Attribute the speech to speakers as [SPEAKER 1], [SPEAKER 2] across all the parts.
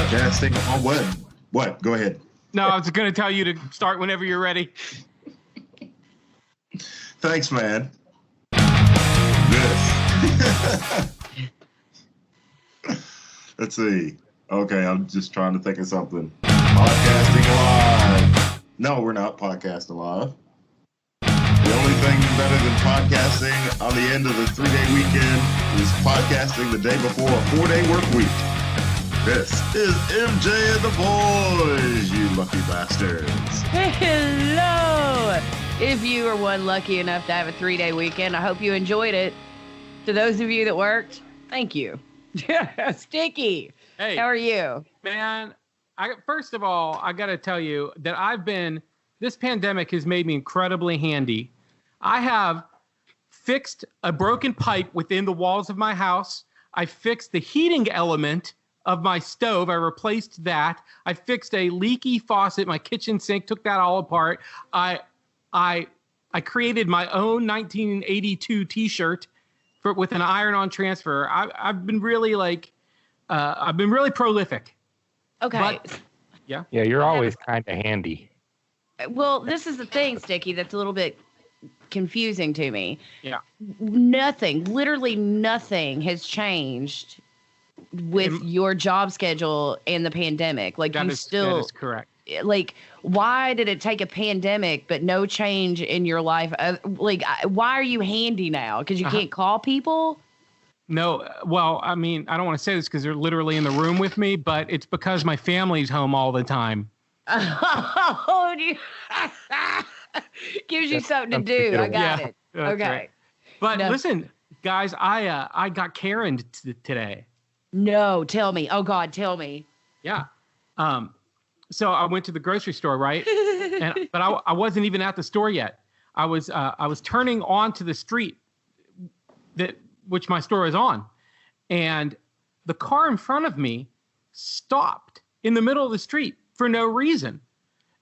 [SPEAKER 1] Podcasting on what? What? Go ahead.
[SPEAKER 2] No, I was going to tell you to start whenever you're ready.
[SPEAKER 1] Thanks, man. Let's see. Okay, I'm just trying to think of something. Podcasting live. No, we're not podcasting live. The only thing better than podcasting on the end of the 3-day weekend is podcasting the day before a 4-day work week. This is MJ and the boys, you lucky bastards.
[SPEAKER 3] Hello! If you were one lucky enough to have a 3-day weekend, I hope you enjoyed it. To those of you that worked, thank you. Sticky.
[SPEAKER 2] Hey,
[SPEAKER 3] how are you?
[SPEAKER 2] Man, first of all, I got to tell you that this pandemic has made me incredibly handy. I have fixed a broken pipe within the walls of my house. I fixed the heating element of my stove. I replaced that. I fixed a leaky faucet, my kitchen sink, took that all apart. I created my own 1982 t-shirt with an iron-on transfer. I've been really prolific.
[SPEAKER 3] Okay.
[SPEAKER 2] But, yeah,
[SPEAKER 4] you're always kind of handy.
[SPEAKER 3] Well, this is the thing, Sticky, that's a little bit confusing to me.
[SPEAKER 2] Yeah.
[SPEAKER 3] Literally nothing has changed with your job schedule and the pandemic. Like, that is
[SPEAKER 2] correct.
[SPEAKER 3] Like, why did it take a pandemic but no change in your life? Why are you handy now? Because you can't call people?
[SPEAKER 2] No, well, I mean, I don't want to say this because they're literally in the room with me, but it's because my family's home all the time.
[SPEAKER 3] Oh, gives you something to do. I got it. Okay.
[SPEAKER 2] Right. But listen, guys, I got Karen today.
[SPEAKER 3] No, tell me. Oh God, tell me.
[SPEAKER 2] Yeah. So I went to the grocery store, right? But I wasn't even at the store yet. I was turning onto the street which my store is on, and the car in front of me stopped in the middle of the street for no reason.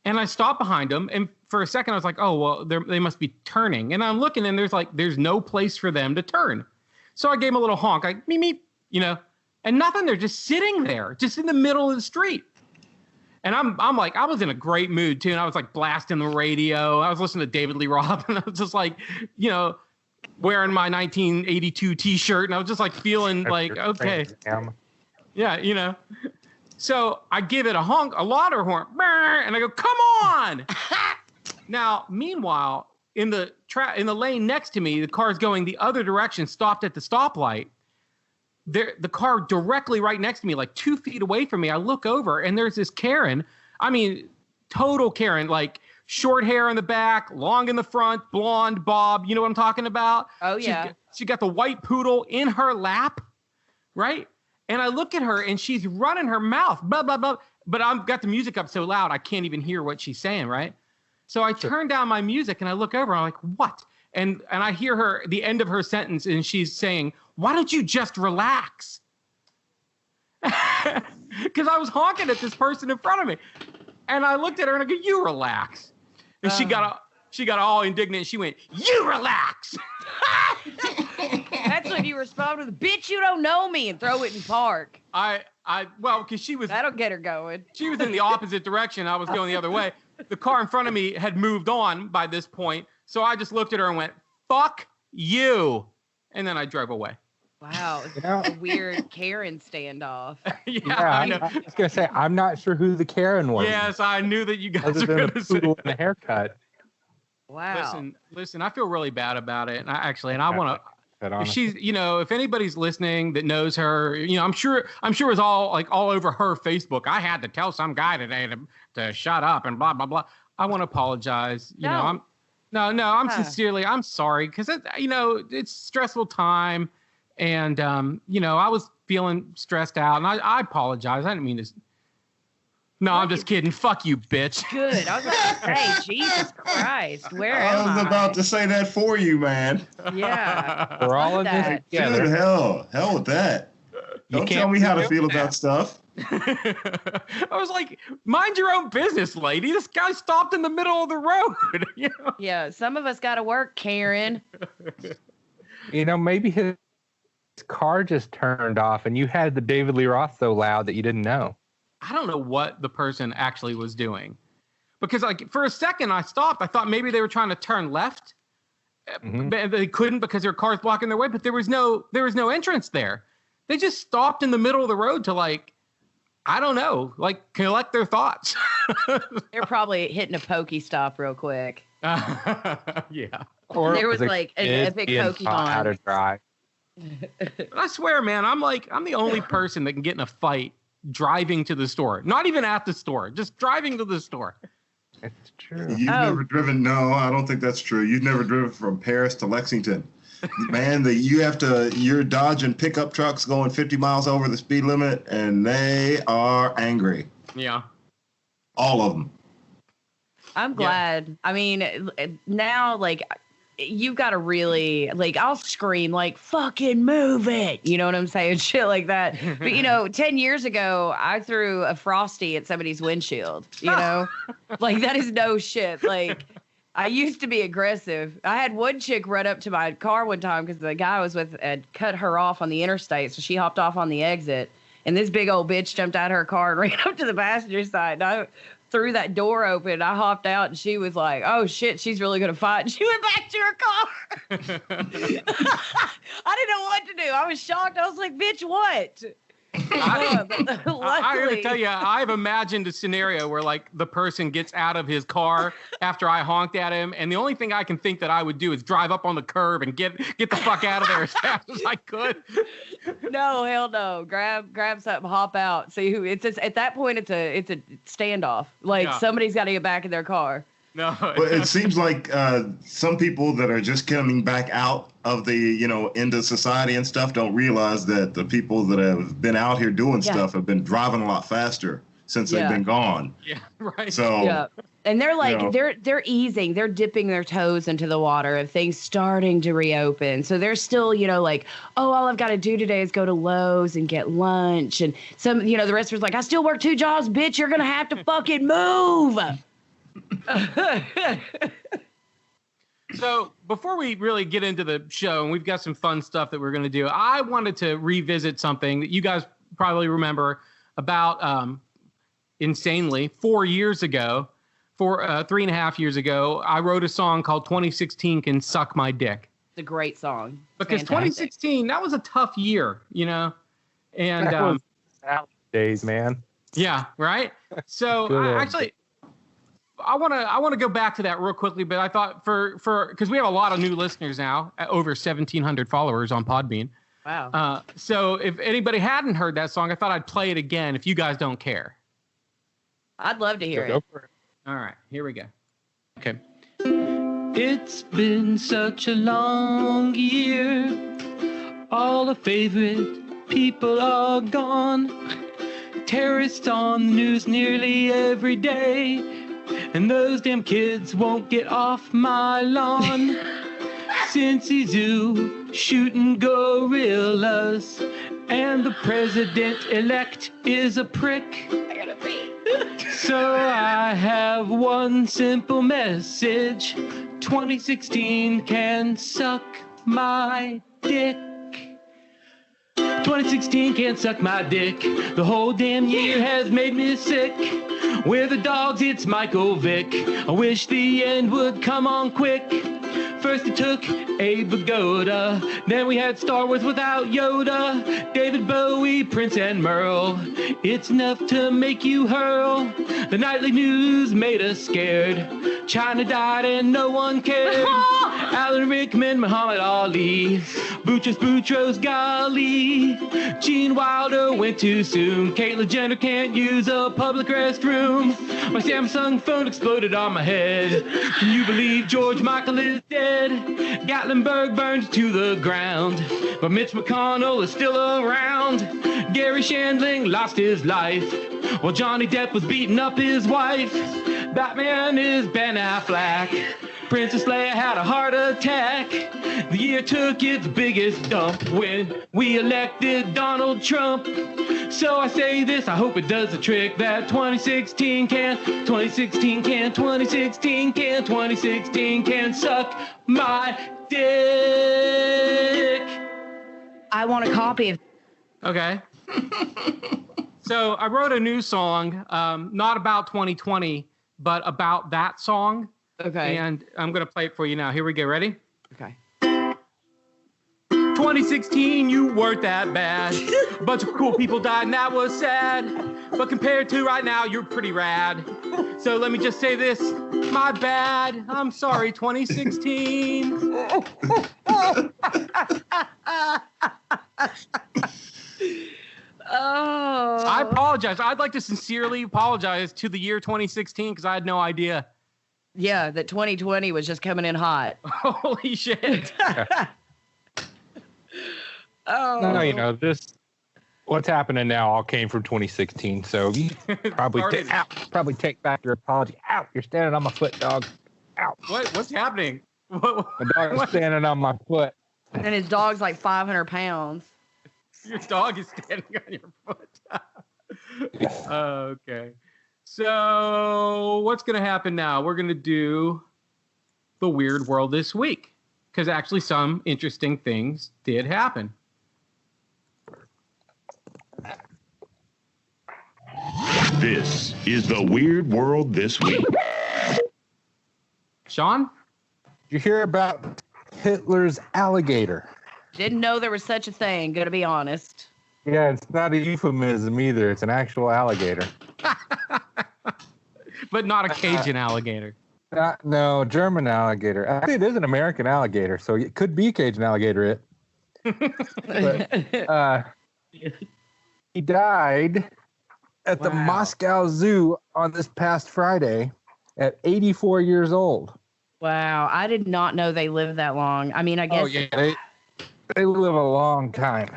[SPEAKER 2] And I stopped behind them, and for a second I was like, oh, well, they must be turning. And I'm looking, and there's no place for them to turn. So I gave them a little honk, like, meep, meep, and nothing. They're just sitting there, just in the middle of the street. And I'm like, I was in a great mood too, and I was like blasting the radio. I was listening to David Lee Roth, and I was just like, wearing my 1982 t-shirt, and I was just like feeling like, okay. Yeah, So I give it a honk, a louder horn, and I go, come on. Now, meanwhile, in the lane next to me, the car's going the other direction, stopped at the stoplight. The car directly right next to me, like 2 feet away from me. I look over, and there's this Karen. I mean, total Karen, like short hair in the back, long in the front, blonde bob. You know what I'm talking about?
[SPEAKER 3] Oh, yeah.
[SPEAKER 2] She got the white poodle in her lap, right? And I look at her, and she's running her mouth, blah, blah, blah. But I've got the music up so loud, I can't even hear what she's saying, right? So I turn down my music, and I look over, and I'm like, what? And I hear the end of her sentence, and she's saying, why don't you just relax? Because I was honking at this person in front of me. And I looked at her, and I go, you relax. And she got all indignant. She went, you relax.
[SPEAKER 3] That's when you respond with, bitch, you don't know me, and throw it in park.
[SPEAKER 2] Because she was...
[SPEAKER 3] That'll get her going.
[SPEAKER 2] She was in the opposite direction. I was going the other way. The car in front of me had moved on by this point. So I just looked at her and went, fuck you. And then I drove away.
[SPEAKER 3] Wow. A weird Karen standoff.
[SPEAKER 2] I know.
[SPEAKER 4] I was going to say, I'm not sure who the Karen was.
[SPEAKER 2] Yes, I knew that you guys
[SPEAKER 4] were going to say that. And a haircut.
[SPEAKER 3] Wow.
[SPEAKER 2] Listen, I feel really bad about it. And I want to, if she's, if anybody's listening that knows her, I'm sure it was all over her Facebook. I had to tell some guy today to shut up and blah, blah, blah. I want to apologize. I'm sincerely, I'm sorry. Cause it's a stressful time. And, I was feeling stressed out, and I apologize. I didn't mean to. No, I'm just kidding. Fuck you, bitch.
[SPEAKER 3] Good. I was like, hey, Jesus Christ, where am I?
[SPEAKER 1] I was about to say that for you, man.
[SPEAKER 3] Yeah.
[SPEAKER 4] We're all in this together.
[SPEAKER 1] Dude, hell with that. Don't tell me how to feel about stuff.
[SPEAKER 2] I was like, mind your own business, lady. This guy stopped in the middle of the road.
[SPEAKER 3] Yeah, some of us got to work, Karen.
[SPEAKER 4] Maybe his car just turned off, and you had the David Lee Roth so loud that you didn't know.
[SPEAKER 2] I don't know what the person actually was doing. Because like for a second I stopped. I thought maybe they were trying to turn left. But they couldn't because their car's blocking their way, but there was no entrance there. They just stopped in the middle of the road to like, I don't know, like collect their thoughts.
[SPEAKER 3] They're probably hitting a pokey stop real quick.
[SPEAKER 2] Yeah.
[SPEAKER 4] Or
[SPEAKER 3] There was like an epic Pokemon.
[SPEAKER 4] How to drive.
[SPEAKER 2] But I swear, man, I'm the only person that can get in a fight driving to the store. Not even at the store, just driving to the store.
[SPEAKER 4] It's true.
[SPEAKER 1] You've never driven. No, I don't think that's true. You've never driven from Paris to Lexington. Man, you're dodging pickup trucks going 50 miles over the speed limit, and they are angry.
[SPEAKER 2] Yeah.
[SPEAKER 1] All of them.
[SPEAKER 3] I'm glad. Yeah. I mean, now, like, you've got to really, like, I'll scream, like, fucking move it. You know what I'm saying? Shit like that. But, 10 years ago, I threw a Frosty at somebody's windshield, Like, that is no shit. Like, I used to be aggressive. I had one chick run up to my car one time because the guy I was with had cut her off on the interstate. So she hopped off on the exit. And this big old bitch jumped out of her car and ran up to the passenger side. And I threw that door open. I hopped out and she was like, oh shit, she's really going to fight. And she went back to her car. I didn't know what to do. I was shocked. I was like, bitch, what?
[SPEAKER 2] I got to tell you, I've imagined a scenario where like the person gets out of his car after I honked at him, and the only thing I can think that I would do is drive up on the curb and get the fuck out of there as fast as I could.
[SPEAKER 3] No, hell no. Grab something, hop out. See who it's just, at that point it's a standoff. Like somebody's got to get back in their car.
[SPEAKER 1] No, but it seems like some people that are just coming back out of the, into society and stuff don't realize that the people that have been out here doing stuff have been driving a lot faster since they've been gone. Yeah, right. So,
[SPEAKER 3] and they're like, they're easing, they're dipping their toes into the water of things starting to reopen. So they're still, like, oh, all I've got to do today is go to Lowe's and get lunch. And some, the rest of us like, I still work 2 jobs, bitch. You're going to have to fucking move.
[SPEAKER 2] So before we really get into the show, and we've got some fun stuff that we're going to do, I wanted to revisit something that you guys probably remember about insanely 4 years ago, 3.5 years ago, I wrote a song called 2016 Can Suck My Dick.
[SPEAKER 3] It's a great song.
[SPEAKER 2] Because 2016, that was a tough year, And
[SPEAKER 4] that was days, man.
[SPEAKER 2] Yeah, right? So I want to go back to that real quickly, but I thought because we have a lot of new listeners now, over 1,700 followers on Podbean.
[SPEAKER 3] Wow.
[SPEAKER 2] So if anybody hadn't heard that song, I thought I'd play it again if you guys don't care.
[SPEAKER 3] I'd love to hear it.
[SPEAKER 4] Go for it.
[SPEAKER 2] All right, here we go. Okay. It's been such a long year. All the favorite people are gone. Terrorists on the news nearly every day. And those damn kids won't get off my lawn. Cincy Zoo shooting gorillas. And the president-elect is a prick. I gotta pee. So I have one simple message. 2016 can suck my dick. 2016 can't suck my dick. The whole damn year has made me sick. We're the dogs, it's Michael Vick. I wish the end would come on quick. First it took Abe Vigoda, then we had Star Wars without Yoda, David Bowie, Prince and Merle. It's enough to make you hurl. The nightly news made us scared. China died and no one cared. Alan Rickman, Muhammad Ali, Boutros Ghali. Gene Wilder went too soon. Caitlyn Jenner can't use a public restroom. My Samsung phone exploded on my head. Can you believe George Michael is dead? Gatlinburg burned to the ground, but Mitch McConnell is still around. Gary Shandling lost his life, while Johnny Depp was beating up his wife. Batman is Ben Affleck. Princess Leia had a heart attack. The year took its biggest dump when we elected Donald Trump. So I say this, I hope it does the trick that 2016 can suck my dick.
[SPEAKER 3] I want a copy of.
[SPEAKER 2] Okay. So I wrote a new song, not about 2020, but about that song.
[SPEAKER 3] Okay.
[SPEAKER 2] And I'm going to play it for you now. Here we go. Ready?
[SPEAKER 3] Okay.
[SPEAKER 2] 2016, you weren't that bad. A bunch of cool people died, and that was sad. But compared to right now, you're pretty rad. So let me just say this. My bad. I'm sorry, 2016.
[SPEAKER 3] Oh.
[SPEAKER 2] I apologize. I'd like to sincerely apologize to the year 2016 because I had no idea.
[SPEAKER 3] Yeah, that 2020 was just coming in hot.
[SPEAKER 2] Holy shit.
[SPEAKER 3] Oh.
[SPEAKER 4] No, you know, what's happening now all came from 2016. So you probably take back your apology. Ow, you're standing on my foot, dog. Ow.
[SPEAKER 2] What's happening?
[SPEAKER 4] My dog is standing on my foot.
[SPEAKER 3] And his dog's like 500 pounds.
[SPEAKER 2] Your dog is standing on your foot. Okay. So what's going to happen now? We're going to do the weird world this week because actually some interesting things did happen.
[SPEAKER 5] This is the weird world this week.
[SPEAKER 2] Sean?
[SPEAKER 4] Did you hear about Hitler's alligator?
[SPEAKER 3] Didn't know there was such a thing, gonna be honest.
[SPEAKER 4] Yeah, it's not a euphemism either. It's an actual alligator.
[SPEAKER 2] But not a Cajun alligator.
[SPEAKER 4] No, German alligator. Actually, it is an American alligator, so it could be Cajun alligator. But, he died at the Moscow Zoo on this past Friday at 84 years old.
[SPEAKER 3] Wow, I did not know they lived that long. I mean, I guess.
[SPEAKER 4] Oh, yeah, they live a long time.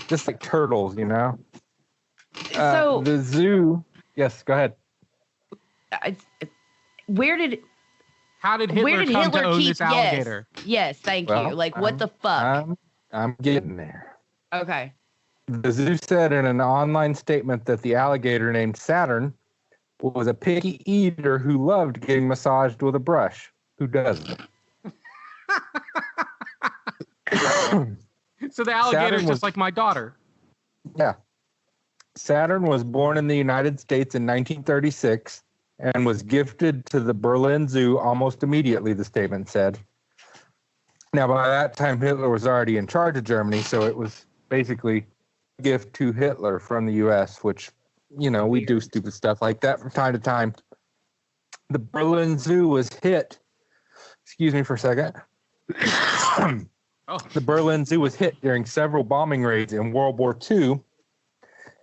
[SPEAKER 4] Just like turtles, you know?
[SPEAKER 3] So
[SPEAKER 4] the zoo. Yes, go ahead.
[SPEAKER 2] How did Hitler come to own this alligator?
[SPEAKER 3] Yes, thank you. Like, what the fuck?
[SPEAKER 4] I'm getting there.
[SPEAKER 3] Okay.
[SPEAKER 4] The zoo said in an online statement that the alligator named Saturn was a picky eater who loved getting massaged with a brush. Who doesn't?
[SPEAKER 2] So the alligator is just like my daughter.
[SPEAKER 4] Yeah. Saturn was born in the United States in 1936 and was gifted to the Berlin Zoo almost immediately, the statement said. Now, by that time, Hitler was already in charge of Germany, so it was basically a gift to Hitler from the U.S., which, you know, we do stupid stuff like that from time to time. The Berlin Zoo was hit. Excuse me for a second. The Berlin Zoo was hit during several bombing raids in World War II.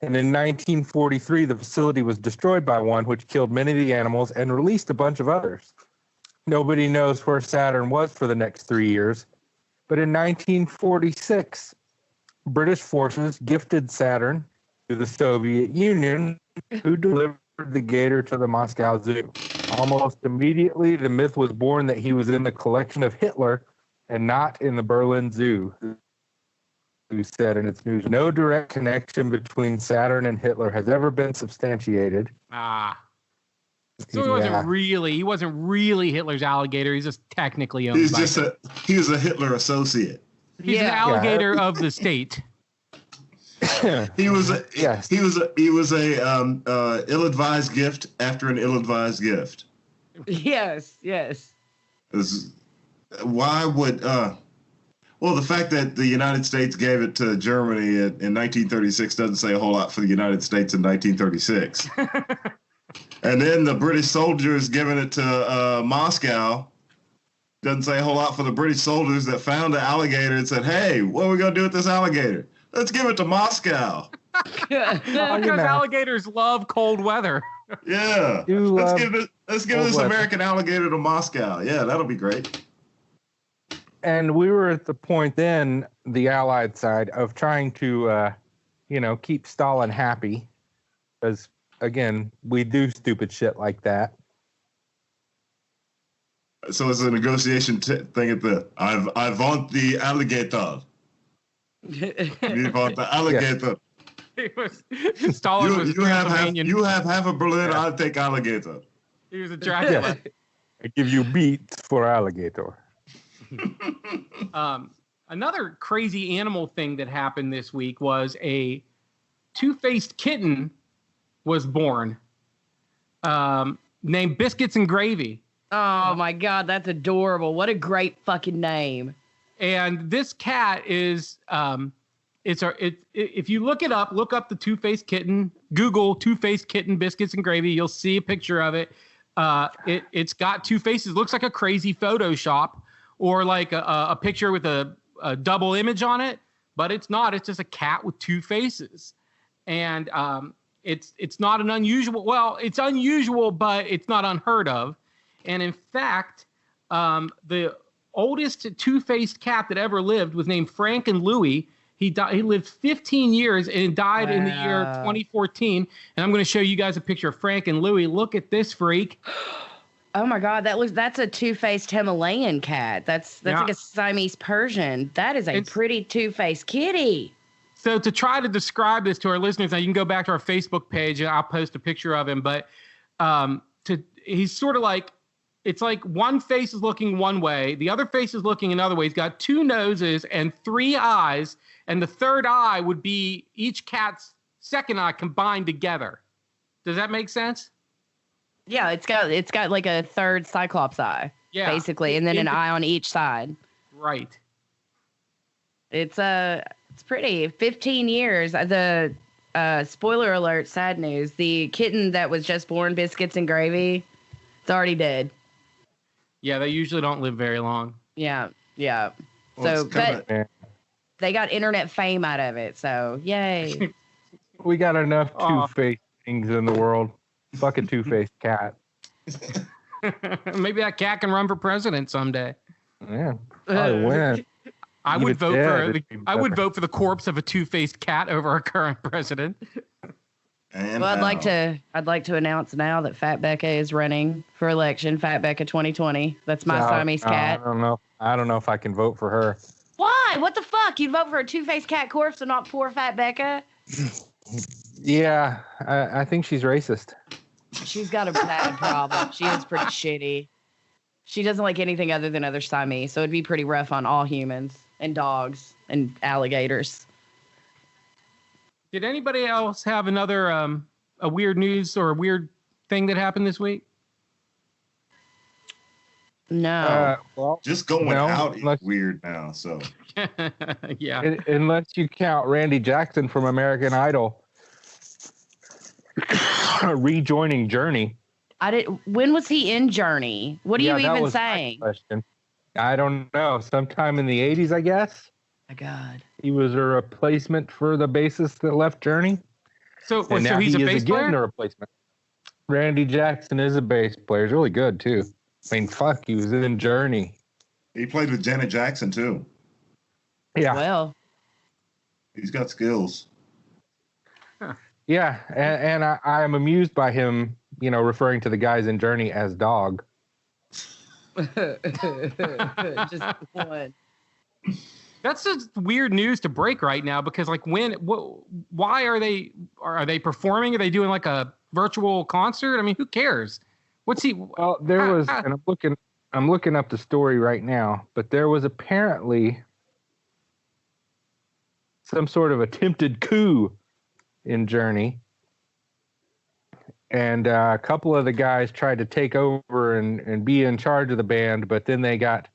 [SPEAKER 4] And in 1943, the facility was destroyed by one, which killed many of the animals and released a bunch of others. Nobody knows where Saturn was for the next 3 years. But in 1946, British forces gifted Saturn to the Soviet Union, who delivered the gator to the Moscow Zoo. Almost immediately, the myth was born that he was in the collection of Hitler and not in the Berlin Zoo, who said in its news, no direct connection between Saturn and Hitler has ever been substantiated.
[SPEAKER 2] So he wasn't really Hitler's alligator. He's just technically owned by him.
[SPEAKER 1] He was a Hitler associate.
[SPEAKER 2] He's an alligator of the state.
[SPEAKER 1] He was a ill-advised gift after an ill-advised gift.
[SPEAKER 3] Yes.
[SPEAKER 1] Why would well, the fact that the United States gave it to Germany in 1936 doesn't say a whole lot for the United States in 1936. And then the British soldiers giving it to Moscow doesn't say a whole lot for the British soldiers that found the alligator and said, hey, what are we going to do with this alligator? Let's give it to Moscow.
[SPEAKER 2] Because alligators love cold weather.
[SPEAKER 1] Yeah. Let's give this American alligator to Moscow. Yeah, that'll be great.
[SPEAKER 4] And we were at the point then, the Allied side, of trying to, keep Stalin happy. Because, again, we do stupid shit like that.
[SPEAKER 1] So it's a negotiation thing at the, I want the alligator. You want the alligator.
[SPEAKER 2] Stalin
[SPEAKER 1] you have half of Berlin, I'll take alligator.
[SPEAKER 2] He was a Dracula.
[SPEAKER 4] I give you beets for alligator.
[SPEAKER 2] Another crazy animal thing that happened this week was a two-faced kitten was born, named Biscuits and Gravy.
[SPEAKER 3] Oh my God, that's adorable. What a great fucking name.
[SPEAKER 2] And this cat is, if you look it up, look up the two-faced kitten, Google two-faced kitten Biscuits and Gravy, you'll see a picture of it. It's got two faces, looks like a crazy Photoshop or like a picture with a double image on it, but it's not. It's just a cat with two faces. And it's not an unusual, well, it's unusual, but it's not unheard of. And in fact, the oldest two-faced cat that ever lived was named Frank and Louie. He lived 15 years and died in the year 2014. And I'm going to show you guys a picture of Frank and Louie. Look at this freak.
[SPEAKER 3] Oh my God, that's a two-faced Himalayan cat. That's like a Siamese Persian. That is a pretty two-faced kitty.
[SPEAKER 2] So to try to describe this to our listeners, now you can go back to our Facebook page and I'll post a picture of him. But he's sort of like, it's like one face is looking one way, the other face is looking another way. He's got two noses and three eyes, and the third eye would be each cat's second eye combined together. Does that make sense?
[SPEAKER 3] Yeah, it's got like a third Cyclops eye, basically, and then an eye on each side.
[SPEAKER 2] Right.
[SPEAKER 3] It's pretty. 15 years. The spoiler alert, sad news. The kitten that was just born, Biscuits and Gravy, it's already dead.
[SPEAKER 2] Yeah, they usually don't live very long.
[SPEAKER 3] Yeah.
[SPEAKER 1] Well,
[SPEAKER 3] So, but they got internet fame out of it. So, yay.
[SPEAKER 4] We got enough two-faced things in the world. Fuck a two-faced cat.
[SPEAKER 2] Maybe that cat can run for president someday.
[SPEAKER 4] Yeah, probably win.
[SPEAKER 2] I would vote for the corpse of a two-faced cat over our current president.
[SPEAKER 1] And
[SPEAKER 3] I'd like to announce now that Fat Becca is running for election. Fat Becca 2020. That's my Siamese cat.
[SPEAKER 4] I don't know if I can vote for her.
[SPEAKER 3] Why? What the fuck? You'd vote for a two-faced cat corpse and not poor Fat Becca?
[SPEAKER 4] Yeah, I think she's racist.
[SPEAKER 3] She's got a bad problem. She is pretty shitty. She doesn't like anything other than other Siamese, so it'd be pretty rough on all humans and dogs and alligators.
[SPEAKER 2] Did anybody else have another a weird news or a weird thing that happened this week?
[SPEAKER 3] No.
[SPEAKER 4] Well,
[SPEAKER 1] just going out
[SPEAKER 4] unless,
[SPEAKER 1] is weird now. So
[SPEAKER 2] yeah.
[SPEAKER 4] Unless you count Randy Jackson from American Idol rejoining Journey.
[SPEAKER 3] When was he in Journey? What are you even saying?
[SPEAKER 4] Question. I don't know. Sometime in the 80s, I guess.
[SPEAKER 3] My God.
[SPEAKER 4] He was a replacement for the bassist that left Journey.
[SPEAKER 2] So he's a bass player?
[SPEAKER 4] Again a replacement. Randy Jackson is a bass player. He's really good, too. I mean, fuck, he was in Journey.
[SPEAKER 1] he played with Janet Jackson too.
[SPEAKER 4] Yeah.
[SPEAKER 3] Well,
[SPEAKER 1] He's got skills.
[SPEAKER 4] Yeah, and I am amused by him, referring to the guys in Journey as dog.
[SPEAKER 3] just one.
[SPEAKER 2] That's just weird news to break right now because, why are they performing? Are they doing like a virtual concert? I mean, who cares? What's he?
[SPEAKER 4] Well, there was, and I'm looking up the story right now, but there was apparently some sort of attempted coup in Journey, and a couple of the guys tried to take over and be in charge of the band, but then they got,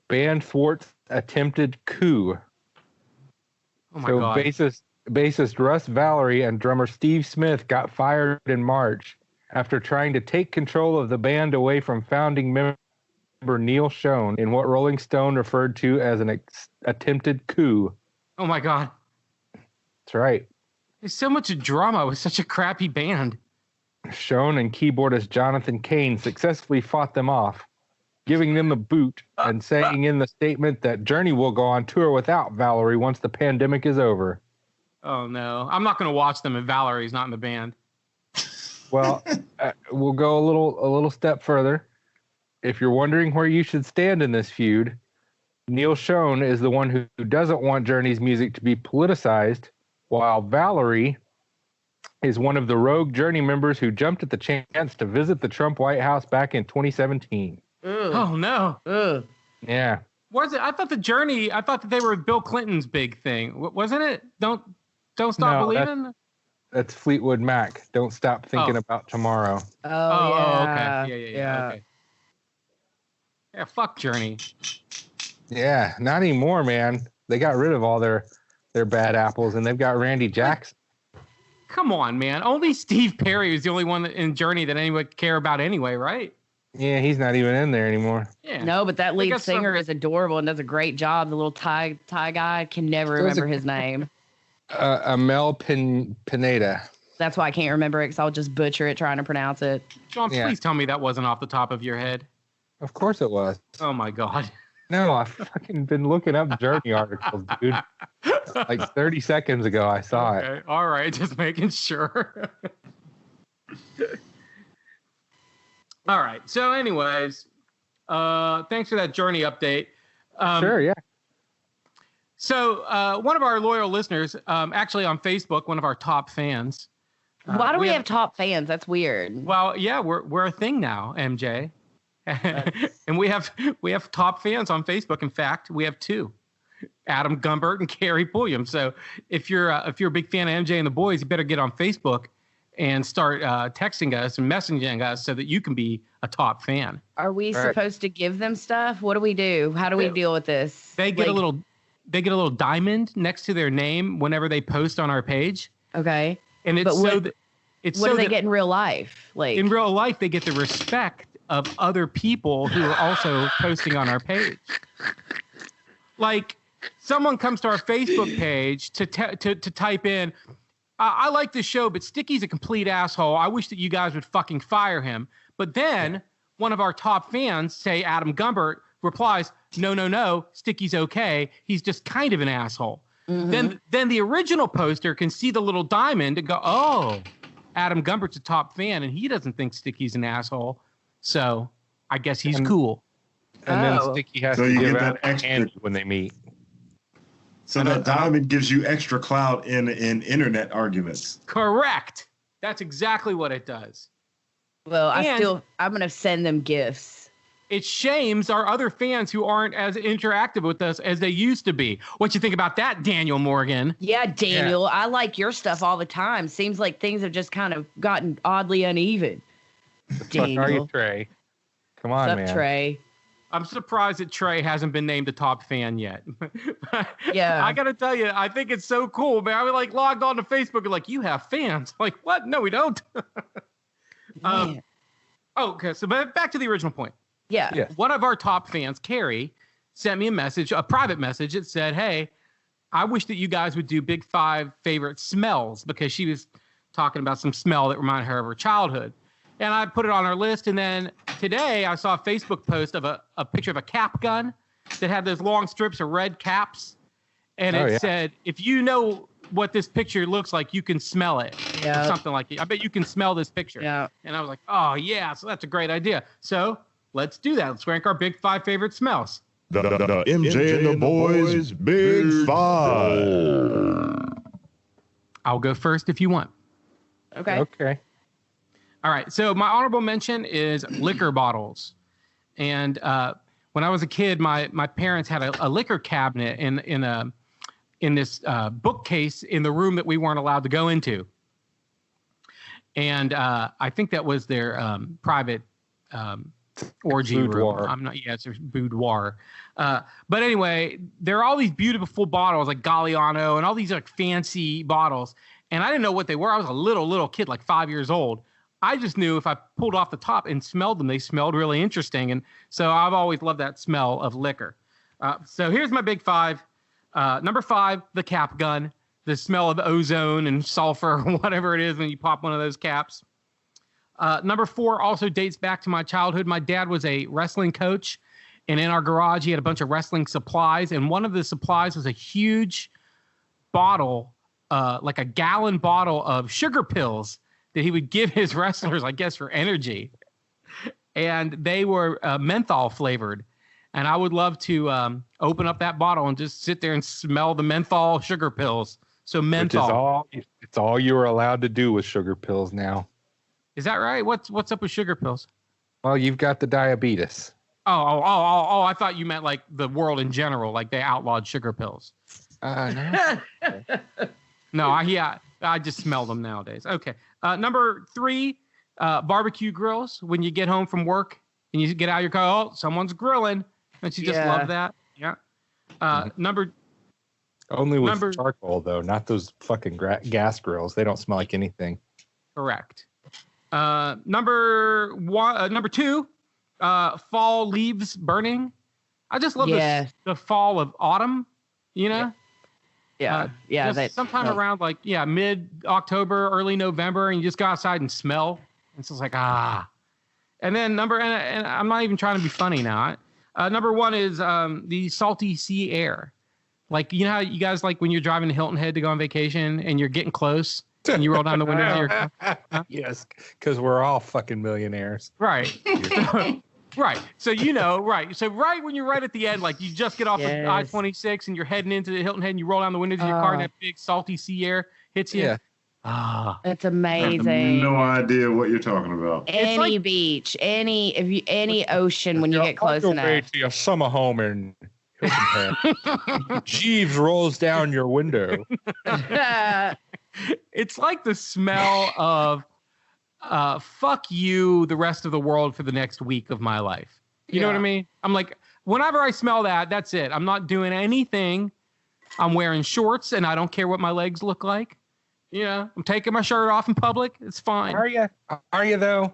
[SPEAKER 4] band thwarts attempted coup.
[SPEAKER 2] Oh my God.
[SPEAKER 4] Bassist Russ Valerie and drummer Steve Smith got fired in March after trying to take control of the band away from founding member Neil Schon in what Rolling Stone referred to as an attempted coup.
[SPEAKER 2] Oh my God.
[SPEAKER 4] That's right.
[SPEAKER 2] There's so much drama with such a crappy band.
[SPEAKER 4] Schon and keyboardist Jonathan Cain successfully fought them off, giving them a boot and saying in the statement that Journey will go on tour without Valerie once the pandemic is over.
[SPEAKER 2] Oh no, I'm not going to watch them if Valerie's not in the band.
[SPEAKER 4] Well, we'll go a little step further. If you're wondering where you should stand in this feud, Neil Schon is the one who doesn't want Journey's music to be politicized, while Valerie is one of the rogue Journey members who jumped at the chance to visit the Trump White House back in 2017.
[SPEAKER 3] Ugh.
[SPEAKER 2] Oh no.
[SPEAKER 3] Ugh.
[SPEAKER 4] Yeah.
[SPEAKER 2] Was it? I thought that they were Bill Clinton's big thing. Wasn't it? Don't Stop
[SPEAKER 4] No,
[SPEAKER 2] Believing?
[SPEAKER 4] That's Fleetwood Mac. Don't stop thinking about tomorrow.
[SPEAKER 2] Okay. Yeah. Okay. Yeah, fuck Journey.
[SPEAKER 4] Yeah, not anymore, man. They got rid of all their bad apples, and they've got Randy Jackson.
[SPEAKER 2] Come on, man. Only Steve Perry was the only one in Journey that anyone would care about anyway, right?
[SPEAKER 4] Yeah, he's not even in there anymore.
[SPEAKER 2] Yeah.
[SPEAKER 3] No, but that lead
[SPEAKER 2] got
[SPEAKER 3] singer
[SPEAKER 2] some-
[SPEAKER 3] is adorable and does a great job. The little Thai guy, can never remember his name.
[SPEAKER 4] Mel Pineda.
[SPEAKER 3] That's why I can't remember it, because I'll just butcher it trying to pronounce it.
[SPEAKER 2] John,
[SPEAKER 4] Yeah.
[SPEAKER 2] please tell me that wasn't off the top of your head.
[SPEAKER 4] Of course it was.
[SPEAKER 2] Oh my God.
[SPEAKER 4] No, I've fucking been looking up Journey articles, dude. Like 30 seconds ago, I saw it.
[SPEAKER 2] Okay. All right, just making sure. All right. So, anyways, thanks for that Journey update.
[SPEAKER 4] Sure, yeah.
[SPEAKER 2] So, one of our loyal listeners, actually on Facebook, one of our top fans.
[SPEAKER 3] Why do we have top fans? That's weird.
[SPEAKER 2] Well, yeah, we're a thing now, MJ. And we have top fans on Facebook. In fact, we have 2. Adam Gumbert and Carrie Williams. So if you're a big fan of MJ and the boys, you better get on Facebook and start texting us and messaging us so that you can be a top fan.
[SPEAKER 3] Are we
[SPEAKER 4] All right.
[SPEAKER 3] supposed to give them stuff? What do we do? How do we deal with this?
[SPEAKER 2] They get a little diamond next to their name whenever they post on our page.
[SPEAKER 3] Okay.
[SPEAKER 2] And it's
[SPEAKER 3] But what do they get in real life? Like,
[SPEAKER 2] in real life, they get the respect of other people who are also posting on our page. Like, someone comes to our Facebook page to type in, I like this show, but Sticky's a complete asshole. I wish that you guys would fucking fire him. But then one of our top fans, say Adam Gumbert, replies, no, Sticky's okay. He's just kind of an asshole.
[SPEAKER 3] mhm.
[SPEAKER 2] Then the original poster can see the little diamond and go, oh, Adam Gumbert's a top fan and he doesn't think Sticky's an asshole. So I guess he's cool.
[SPEAKER 4] And then
[SPEAKER 3] Oh.
[SPEAKER 4] Sticky has
[SPEAKER 1] So
[SPEAKER 4] to
[SPEAKER 1] you
[SPEAKER 4] give
[SPEAKER 1] get
[SPEAKER 4] out
[SPEAKER 1] that extra-
[SPEAKER 4] candy when they meet.
[SPEAKER 1] So that diamond gives you extra clout in internet arguments.
[SPEAKER 2] Correct. That's exactly what it does.
[SPEAKER 3] Well,
[SPEAKER 2] And-
[SPEAKER 3] I'm going to send them gifts.
[SPEAKER 2] It shames our other fans who aren't as interactive with us as they used to be. What you think about that, Daniel Morgan?
[SPEAKER 3] Yeah, Daniel, I like your stuff all the time. Seems like things have just kind of gotten oddly uneven.
[SPEAKER 4] Fuck are you,
[SPEAKER 3] Daniel.
[SPEAKER 4] Trey? Come on,
[SPEAKER 3] What's up,
[SPEAKER 4] man.
[SPEAKER 3] Trey?
[SPEAKER 2] I'm surprised that Trey hasn't been named a top fan yet.
[SPEAKER 3] Yeah.
[SPEAKER 2] I gotta tell you, I think it's so cool, man. I was like logged on to Facebook and like, you have fans. Like, what? No, we don't.
[SPEAKER 3] Man.
[SPEAKER 2] Okay, so but back to the original point.
[SPEAKER 3] Yeah.
[SPEAKER 4] Yeah.
[SPEAKER 2] One of our top fans, Carrie, sent me a private message that said, hey, I wish that you guys would do Big 5 favorite smells, because she was talking about some smell that reminded her of her childhood. And I put it on our list. And then today I saw a Facebook post of a picture of a cap gun that had those long strips of red caps. And it said, if you know what this picture looks like, you can smell it.
[SPEAKER 3] Yeah.
[SPEAKER 2] Or something like that. I bet you can smell this picture.
[SPEAKER 3] Yeah.
[SPEAKER 2] And I was like, oh, yeah, so that's a great idea. So let's do that. Let's rank our Big 5 favorite smells.
[SPEAKER 5] The MJ and the boys Big 5.
[SPEAKER 2] I'll go first if you want.
[SPEAKER 3] Okay.
[SPEAKER 4] Okay.
[SPEAKER 2] All right. So my honorable mention is liquor bottles. And when I was a kid, my parents had a liquor cabinet in this bookcase in the room that we weren't allowed to go into. And I think that was their private orgy
[SPEAKER 4] Boudoir.
[SPEAKER 2] room. I'm not. Yeah, it's a boudoir. But anyway, there are all these beautiful bottles like Galliano and all these like fancy bottles. And I didn't know what they were. I was a little kid, like 5 years old. I just knew if I pulled off the top and smelled them, they smelled really interesting. And so I've always loved that smell of liquor. So here's my Big 5. Number 5, the cap gun. The smell of ozone and sulfur, whatever it is when you pop one of those caps. Number 4 also dates back to my childhood. My dad was a wrestling coach, and in our garage he had a bunch of wrestling supplies, and one of the supplies was a huge bottle, like a gallon bottle of sugar pills that he would give his wrestlers, I guess, for energy. And they were menthol flavored. And I would love to open up that bottle and just sit there and smell the menthol sugar pills. So menthol.
[SPEAKER 4] It's all you were allowed to do with sugar pills now.
[SPEAKER 2] Is that right? What's up with sugar pills?
[SPEAKER 4] Well, you've got the diabetes.
[SPEAKER 2] Oh, I thought you meant like the world in general, like they outlawed sugar pills.
[SPEAKER 4] No.
[SPEAKER 2] No, I just smell them nowadays. Okay. Number 3, barbecue grills. When you get home from work and you get out of your car, oh, someone's grilling. Don't you just love that? Yeah.
[SPEAKER 4] Only with charcoal, though, not those fucking gas grills. They don't smell like anything.
[SPEAKER 2] Correct. Number 2, fall leaves burning. I just love the fall of autumn, you know?
[SPEAKER 3] Yeah.
[SPEAKER 2] Sometime around mid-October, early November, and you just go outside and smell. And it's just like, ah. And then and I'm not even trying to be funny now. Number 1 is the salty sea air. Like, you know how you guys like when you're driving to Hilton Head to go on vacation and you're getting close and you roll down the window of your car? Huh?
[SPEAKER 4] Yes, because we're all fucking millionaires.
[SPEAKER 2] Right. Right. So, right. So right when you're right at the end, like you just get off of I-26 and you're heading into the Hilton Head and you roll down the windows of your car and that big salty sea air hits you. Yeah.
[SPEAKER 3] It's amazing.
[SPEAKER 1] I have no idea what you're talking about.
[SPEAKER 3] Any beach, any ocean when you get close enough.
[SPEAKER 4] On your way to your summer home in Hilton Head. Jeeves rolls down your window.
[SPEAKER 2] It's like the smell of fuck you, the rest of the world for the next week of my life. You know what I mean? I'm like, whenever I smell that, that's it. I'm not doing anything. I'm wearing shorts and I don't care what my legs look like. Yeah, I'm taking my shirt off in public. It's fine.
[SPEAKER 4] Are you though?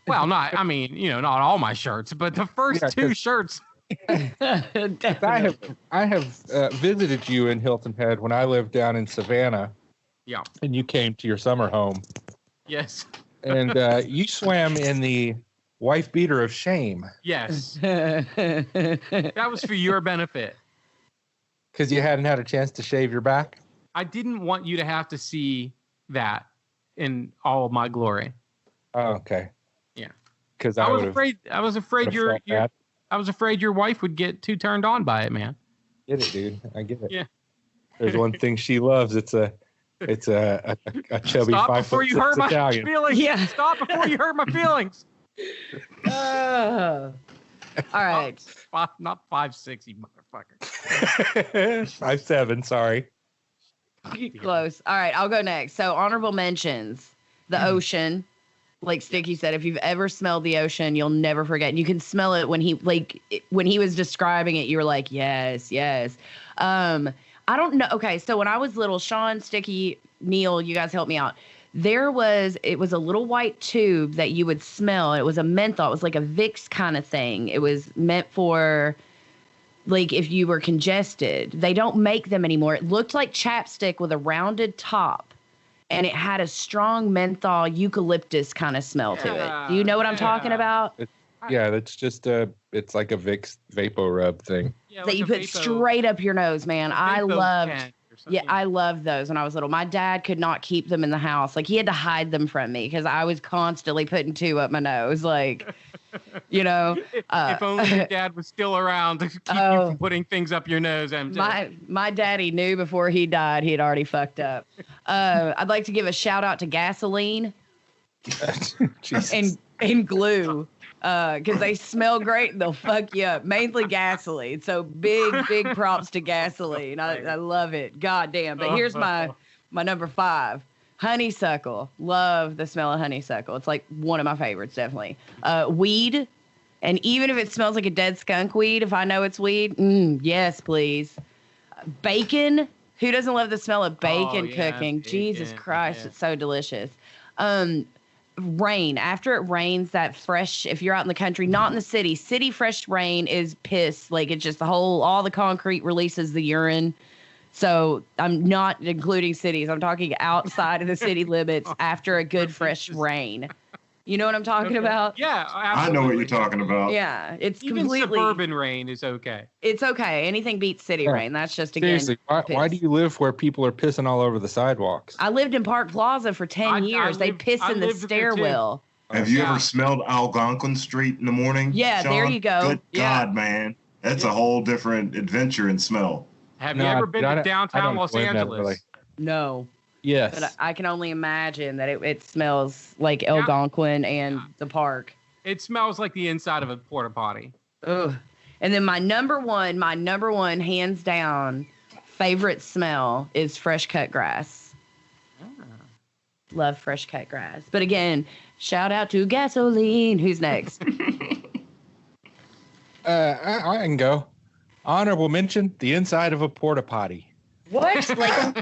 [SPEAKER 2] Well, not all my shirts, but the first 2 shirts.
[SPEAKER 4] I have visited you in Hilton Head when I lived down in Savannah.
[SPEAKER 2] Yeah. And
[SPEAKER 4] you came to your summer home.
[SPEAKER 2] Yes.
[SPEAKER 4] And you swam in the wife beater of shame.
[SPEAKER 2] Yes. That was for your benefit.
[SPEAKER 4] Because you hadn't had a chance to shave your back?
[SPEAKER 2] I didn't want you to have to see that in all of my glory.
[SPEAKER 4] Oh, okay.
[SPEAKER 2] Yeah.
[SPEAKER 4] Because
[SPEAKER 2] I was afraid your wife would get too turned on by it, man.
[SPEAKER 4] Get it, dude. I get it.
[SPEAKER 2] Yeah.
[SPEAKER 4] There's one thing she loves. It's a chubby 5'6" Italian.
[SPEAKER 2] Feelings. Yeah. Stop before you hurt my feelings.
[SPEAKER 3] All right.
[SPEAKER 2] Not 5'6", you motherfucker.
[SPEAKER 4] 5'7", sorry.
[SPEAKER 3] Close. All right, I'll go next. So honorable mentions: the ocean. Like Sticky said, if you've ever smelled the ocean, you'll never forget. You can smell it when he was describing it. You were like, yes. I don't know. Okay, so when I was little, Sean, Sticky, Neil, you guys help me out. It was a little white tube that you would smell. It was a menthol. It was like a Vicks kind of thing. It was meant for, like, if you were congested. They don't make them anymore. It looked like chapstick with a rounded top. And it had a strong menthol eucalyptus kind of smell to it. Do you know what I'm talking about?
[SPEAKER 4] That's just it's like a Vicks Vapo Rub thing.
[SPEAKER 2] Yeah,
[SPEAKER 3] that
[SPEAKER 2] like
[SPEAKER 3] you put straight up your nose, man. I loved those when I was little. My dad could not keep them in the house. Like, he had to hide them from me because I was constantly putting 2 up my nose. Like,
[SPEAKER 2] if only your dad was still around to keep you from putting things up your nose.
[SPEAKER 3] My daddy knew before he died he had already fucked up. I'd like to give a shout out to gasoline and glue. Because they smell great and they'll fuck you up. Mainly gasoline. So big props to gasoline. I love it. God damn. But here's my number 5. Honeysuckle. Love the smell of honeysuckle. It's like one of my favorites, definitely. Weed. And even if it smells like a dead skunk weed, if I know it's weed, yes, please. Bacon. Who doesn't love the smell of bacon cooking? Bacon, Jesus Christ, it's so delicious. Rain. After it rains, that fresh, if you're out in the country, not in the city fresh rain is piss. Like, it's just all the concrete releases the urine. So I'm not including cities. I'm talking outside of the city limits after a good fresh rain. You know what I'm talking about?
[SPEAKER 2] Yeah, absolutely.
[SPEAKER 1] I know what you're talking about.
[SPEAKER 3] Yeah, it's
[SPEAKER 2] even
[SPEAKER 3] completely
[SPEAKER 2] suburban rain is okay.
[SPEAKER 3] It's okay. Anything beats city rain. That's just, again,
[SPEAKER 4] seriously. Why do you live where people are pissing all over the sidewalks?
[SPEAKER 3] I lived in Park Plaza for 10 years. They piss in the stairwell.
[SPEAKER 1] Have you ever smelled Algonquin Street in the morning?
[SPEAKER 3] Yeah,
[SPEAKER 1] Sean?
[SPEAKER 3] there you go.
[SPEAKER 1] Good God, man. That's a whole different adventure and smell.
[SPEAKER 2] Have you ever been to downtown Los Angeles?
[SPEAKER 4] Really.
[SPEAKER 3] No.
[SPEAKER 4] Yes.
[SPEAKER 3] But I can only imagine that it smells like Algonquin and the park.
[SPEAKER 2] It smells like the inside of a porta potty.
[SPEAKER 3] Ugh. And then my number one, hands down, favorite smell is fresh cut grass.
[SPEAKER 2] Ah.
[SPEAKER 3] Love fresh cut grass. But again, shout out to gasoline. Who's next?
[SPEAKER 4] I can go. Honorable mention: the inside of a porta potty.
[SPEAKER 3] What? Like,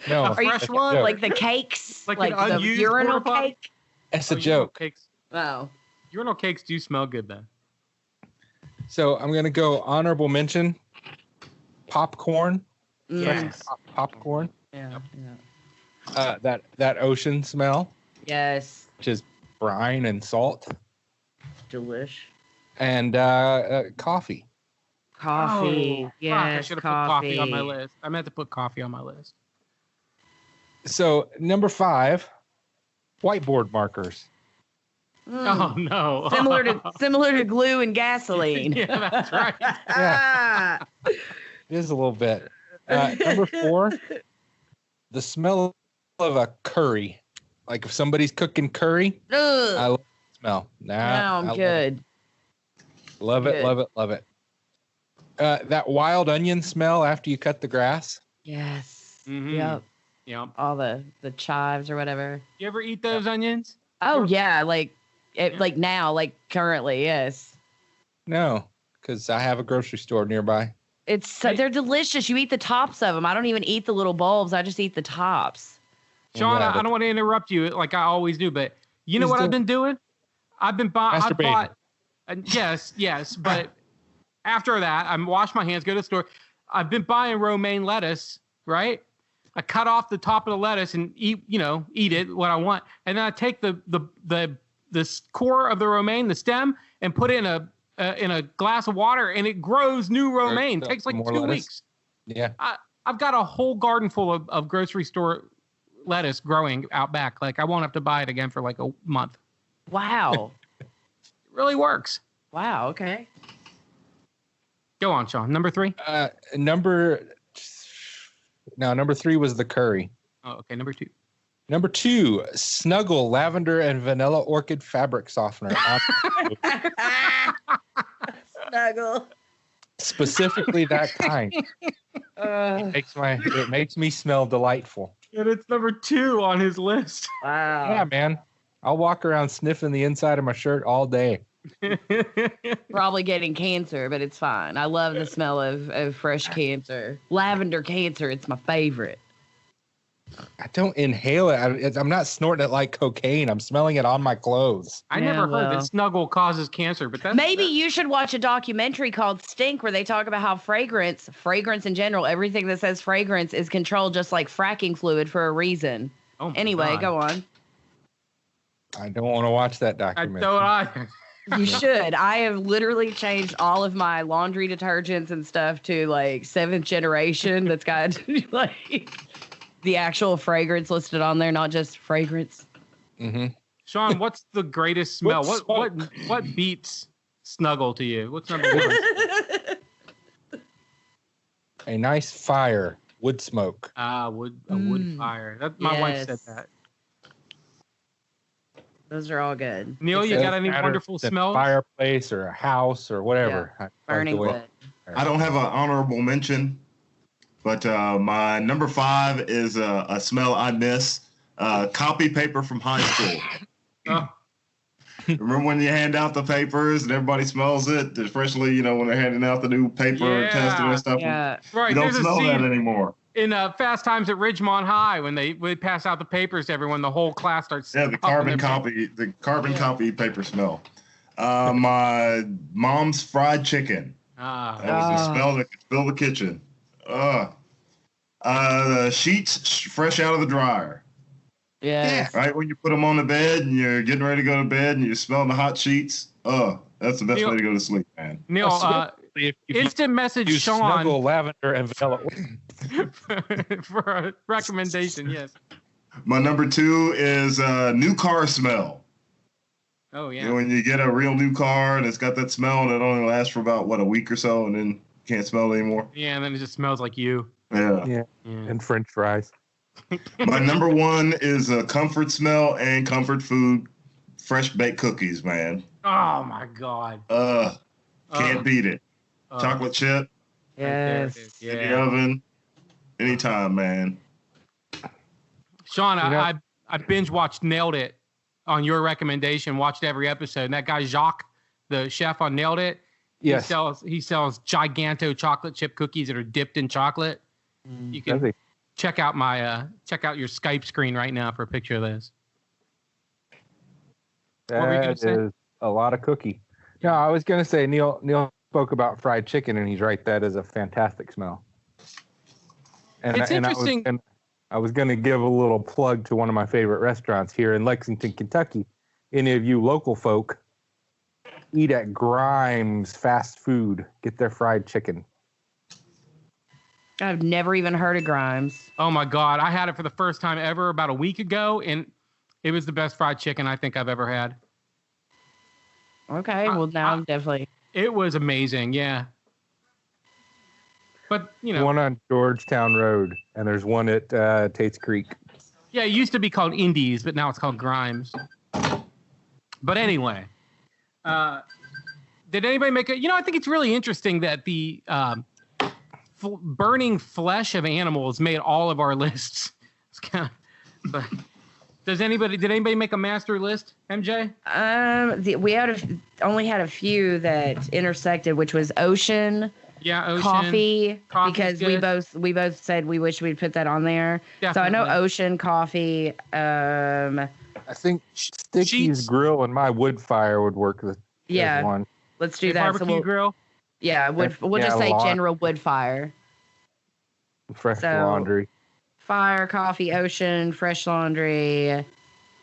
[SPEAKER 4] No,
[SPEAKER 3] are you
[SPEAKER 4] that's a
[SPEAKER 2] one?
[SPEAKER 4] joke.
[SPEAKER 3] like the cakes?
[SPEAKER 2] Like
[SPEAKER 3] Like,
[SPEAKER 2] an
[SPEAKER 3] the
[SPEAKER 2] unused
[SPEAKER 3] urinal
[SPEAKER 2] porta potty?
[SPEAKER 3] cake?
[SPEAKER 4] It's a
[SPEAKER 2] Urinal
[SPEAKER 4] joke.
[SPEAKER 2] Cakes,
[SPEAKER 3] Oh.
[SPEAKER 2] urinal cakes do smell good though.
[SPEAKER 4] So I'm gonna go honorable mention: popcorn.
[SPEAKER 3] Mm.
[SPEAKER 2] Yes.
[SPEAKER 4] Popcorn.
[SPEAKER 3] Yeah. Yeah.
[SPEAKER 4] That ocean smell,
[SPEAKER 3] Yes.
[SPEAKER 4] which is brine and salt,
[SPEAKER 3] Delish.
[SPEAKER 4] and coffee.
[SPEAKER 3] Coffee.
[SPEAKER 2] Fuck, I
[SPEAKER 3] Yes.
[SPEAKER 2] should have put coffee on my list. I meant to put coffee on my list.
[SPEAKER 4] So number 5, whiteboard markers.
[SPEAKER 2] Oh no.
[SPEAKER 3] Similar to glue and gasoline.
[SPEAKER 2] Yeah, that's right.
[SPEAKER 3] Ah.
[SPEAKER 4] It is a little bit. Number 4, the smell of a curry. Like if somebody's cooking curry, I
[SPEAKER 3] Ugh.
[SPEAKER 4] love the smell.
[SPEAKER 3] No,
[SPEAKER 4] I
[SPEAKER 3] I'm
[SPEAKER 4] love
[SPEAKER 3] good.
[SPEAKER 4] Love it,
[SPEAKER 3] Good.
[SPEAKER 4] love it, love it. That wild onion smell after you cut the grass.
[SPEAKER 3] Yes.
[SPEAKER 2] Mhm.
[SPEAKER 3] Yep.
[SPEAKER 2] Yep.
[SPEAKER 3] All the chives or whatever.
[SPEAKER 2] You ever eat those onions?
[SPEAKER 3] Oh yeah, like now, like currently, yes.
[SPEAKER 4] No, because I have a grocery store nearby.
[SPEAKER 3] They're delicious. You eat the tops of them. I don't even eat the little bulbs. I just eat the tops.
[SPEAKER 2] Sean,
[SPEAKER 4] Yeah,
[SPEAKER 2] I don't want to interrupt you like I always do, but you know
[SPEAKER 4] Please
[SPEAKER 2] what
[SPEAKER 4] do.
[SPEAKER 2] I've been doing? I've been buying. I
[SPEAKER 4] Masturbating.
[SPEAKER 2] bought. Yes, but after that, I wash my hands, go to the store. I've been buying romaine lettuce, right? I cut off the top of the lettuce and eat it what I want, and then I take the core of the romaine, the stem, and put it in a glass of water, and it grows new romaine.
[SPEAKER 4] Grows
[SPEAKER 2] Takes like
[SPEAKER 4] more
[SPEAKER 2] 2
[SPEAKER 4] lettuce?
[SPEAKER 2] weeks.
[SPEAKER 4] Yeah.
[SPEAKER 2] I've got a whole garden full of grocery store lettuce growing out back. Like I won't have to buy it again for like a month.
[SPEAKER 3] Wow.
[SPEAKER 2] It really works.
[SPEAKER 3] Wow. Okay.
[SPEAKER 2] Go on, Sean. Number 3.
[SPEAKER 4] Number 3 was the curry.
[SPEAKER 2] Oh, okay. Number 2.
[SPEAKER 4] Number 2, Snuggle lavender and vanilla orchid fabric softener.
[SPEAKER 3] Snuggle.
[SPEAKER 4] Specifically that kind. It makes me smell delightful.
[SPEAKER 2] And it's number 2 on his list.
[SPEAKER 3] Wow.
[SPEAKER 4] Yeah, man. I'll walk around sniffing the inside of my shirt all day.
[SPEAKER 3] Probably getting cancer, but it's fine. I love the smell of fresh cancer. Lavender cancer. It's my favorite.
[SPEAKER 4] I don't inhale it. I'm not snorting it like cocaine. I'm smelling it on my clothes.
[SPEAKER 2] I
[SPEAKER 3] Yeah,
[SPEAKER 2] never heard
[SPEAKER 3] well.
[SPEAKER 2] that Snuggle causes cancer, but that's
[SPEAKER 3] Maybe you should watch a documentary called Stink where they talk about how fragrance in general, everything that says fragrance is controlled just like fracking fluid for a reason.
[SPEAKER 2] Oh my
[SPEAKER 3] Anyway,
[SPEAKER 2] God.
[SPEAKER 3] go on.
[SPEAKER 4] I don't want to watch that
[SPEAKER 2] I
[SPEAKER 4] documentary.
[SPEAKER 2] don't either.
[SPEAKER 3] You should. I have literally changed all of my laundry detergents and stuff to like 7th generation that's got like the actual fragrance listed on there, not just fragrance.
[SPEAKER 4] Mm-hmm.
[SPEAKER 2] Sean, what's the greatest smell? What beats Snuggle to you? What's number 1?
[SPEAKER 4] A nice fire, wood smoke.
[SPEAKER 2] Wood fire. That my wife said
[SPEAKER 3] Yes.
[SPEAKER 2] that.
[SPEAKER 3] Those are all good.
[SPEAKER 2] Neil, you
[SPEAKER 4] Doesn't
[SPEAKER 2] got any
[SPEAKER 4] matter
[SPEAKER 2] wonderful
[SPEAKER 4] if it's a
[SPEAKER 2] smells?
[SPEAKER 4] fireplace or a house or whatever. I like
[SPEAKER 3] Burning
[SPEAKER 4] the way-
[SPEAKER 3] wood.
[SPEAKER 1] I don't have an honorable mention, but my number 5 is a smell I miss. Copy paper from high school.
[SPEAKER 2] Oh,
[SPEAKER 1] Remember when you hand out the papers and everybody smells it, especially when they're handing out the new paper
[SPEAKER 2] Yeah.
[SPEAKER 1] testing and stuff.
[SPEAKER 3] Yeah.
[SPEAKER 2] right.
[SPEAKER 1] You don't
[SPEAKER 2] There's a
[SPEAKER 1] smell that
[SPEAKER 2] scene
[SPEAKER 1] anymore.
[SPEAKER 2] in Fast Times at Ridgemont High when they pass out the papers to everyone. The whole class starts.
[SPEAKER 1] Yeah, the
[SPEAKER 2] huffing
[SPEAKER 1] carbon copy paper smell. My mom's fried chicken.
[SPEAKER 2] Ah,
[SPEAKER 1] That was the smell that could fill the kitchen. The sheets fresh out of the dryer.
[SPEAKER 3] Yes.
[SPEAKER 1] Right when you put them on the bed and you're getting ready to go to bed and you're smelling the hot sheets. That's the best
[SPEAKER 2] Neil-
[SPEAKER 1] way to go to sleep, man.
[SPEAKER 2] Neil,
[SPEAKER 4] If you
[SPEAKER 2] instant message
[SPEAKER 4] use Snuggle
[SPEAKER 2] Sean
[SPEAKER 4] lavender and vanilla.
[SPEAKER 2] for a recommendation. Yes.
[SPEAKER 1] My number 2 is new car smell.
[SPEAKER 2] Oh yeah.
[SPEAKER 1] When you get a real new car and it's got that smell and it only lasts for about a week or so and then you can't smell it anymore.
[SPEAKER 2] Yeah, and then it just smells like you.
[SPEAKER 1] Yeah.
[SPEAKER 4] Yeah,
[SPEAKER 2] Yeah.
[SPEAKER 4] and French fries.
[SPEAKER 1] My number 1 is a comfort smell and comfort food. Fresh baked cookies, man.
[SPEAKER 2] Oh my God.
[SPEAKER 1] Can't beat it. Chocolate chip.
[SPEAKER 3] Yes.
[SPEAKER 2] Yeah.
[SPEAKER 1] In the oven, anytime, man.
[SPEAKER 2] Sean,
[SPEAKER 4] You know-
[SPEAKER 2] I binge watched Nailed It on your recommendation. Watched every episode. And that guy Jacques, the chef on Nailed It,
[SPEAKER 4] Yes.
[SPEAKER 2] he sells giganto chocolate chip cookies that are dipped in chocolate. You
[SPEAKER 4] Does
[SPEAKER 2] can
[SPEAKER 4] he?
[SPEAKER 2] check out your Skype screen right now for a picture of this. What were you gonna
[SPEAKER 4] That
[SPEAKER 2] say?
[SPEAKER 4] is a lot of cookie. No, I was going to say Neil spoke about fried chicken, and he's right. That is a fantastic smell. And
[SPEAKER 2] It's interesting.
[SPEAKER 4] I was going to give a little plug to one of my favorite restaurants here in Lexington, Kentucky. Any of you local folk, eat at Grimes Fast Food. Get their fried chicken.
[SPEAKER 3] I've never even heard of Grimes.
[SPEAKER 2] Oh my God, I had it for the first time ever about a week ago, and it was the best fried chicken I think I've ever had.
[SPEAKER 3] Okay, well now I'm definitely.
[SPEAKER 2] It was amazing, yeah. But
[SPEAKER 4] One on Georgetown Road, and there's one at Tate's Creek.
[SPEAKER 2] yeah, it used to be called Indies, but now it's called Grimes. But anyway, did anybody make a? I think it's really interesting that the burning flesh of animals made all of our lists. It's kind of. But did anybody make a master list, MJ?
[SPEAKER 3] We only had a few that intersected, which was ocean,
[SPEAKER 2] Yeah, ocean.
[SPEAKER 3] coffee,
[SPEAKER 2] Coffee's
[SPEAKER 3] because
[SPEAKER 2] good.
[SPEAKER 3] we both said we wish we'd put that on there. So I know
[SPEAKER 2] Definitely.
[SPEAKER 3] ocean, coffee.
[SPEAKER 4] I think Sticky's
[SPEAKER 2] Sheets.
[SPEAKER 4] Grill and my wood fire would work as
[SPEAKER 3] Yeah,
[SPEAKER 4] one.
[SPEAKER 3] let's do
[SPEAKER 2] The
[SPEAKER 3] that.
[SPEAKER 2] barbecue grill.
[SPEAKER 3] Yeah, we'll
[SPEAKER 4] Yeah,
[SPEAKER 3] just say
[SPEAKER 4] lawn-
[SPEAKER 3] general wood fire.
[SPEAKER 4] Fresh
[SPEAKER 3] So-
[SPEAKER 4] laundry.
[SPEAKER 3] Fire, coffee, ocean, fresh laundry.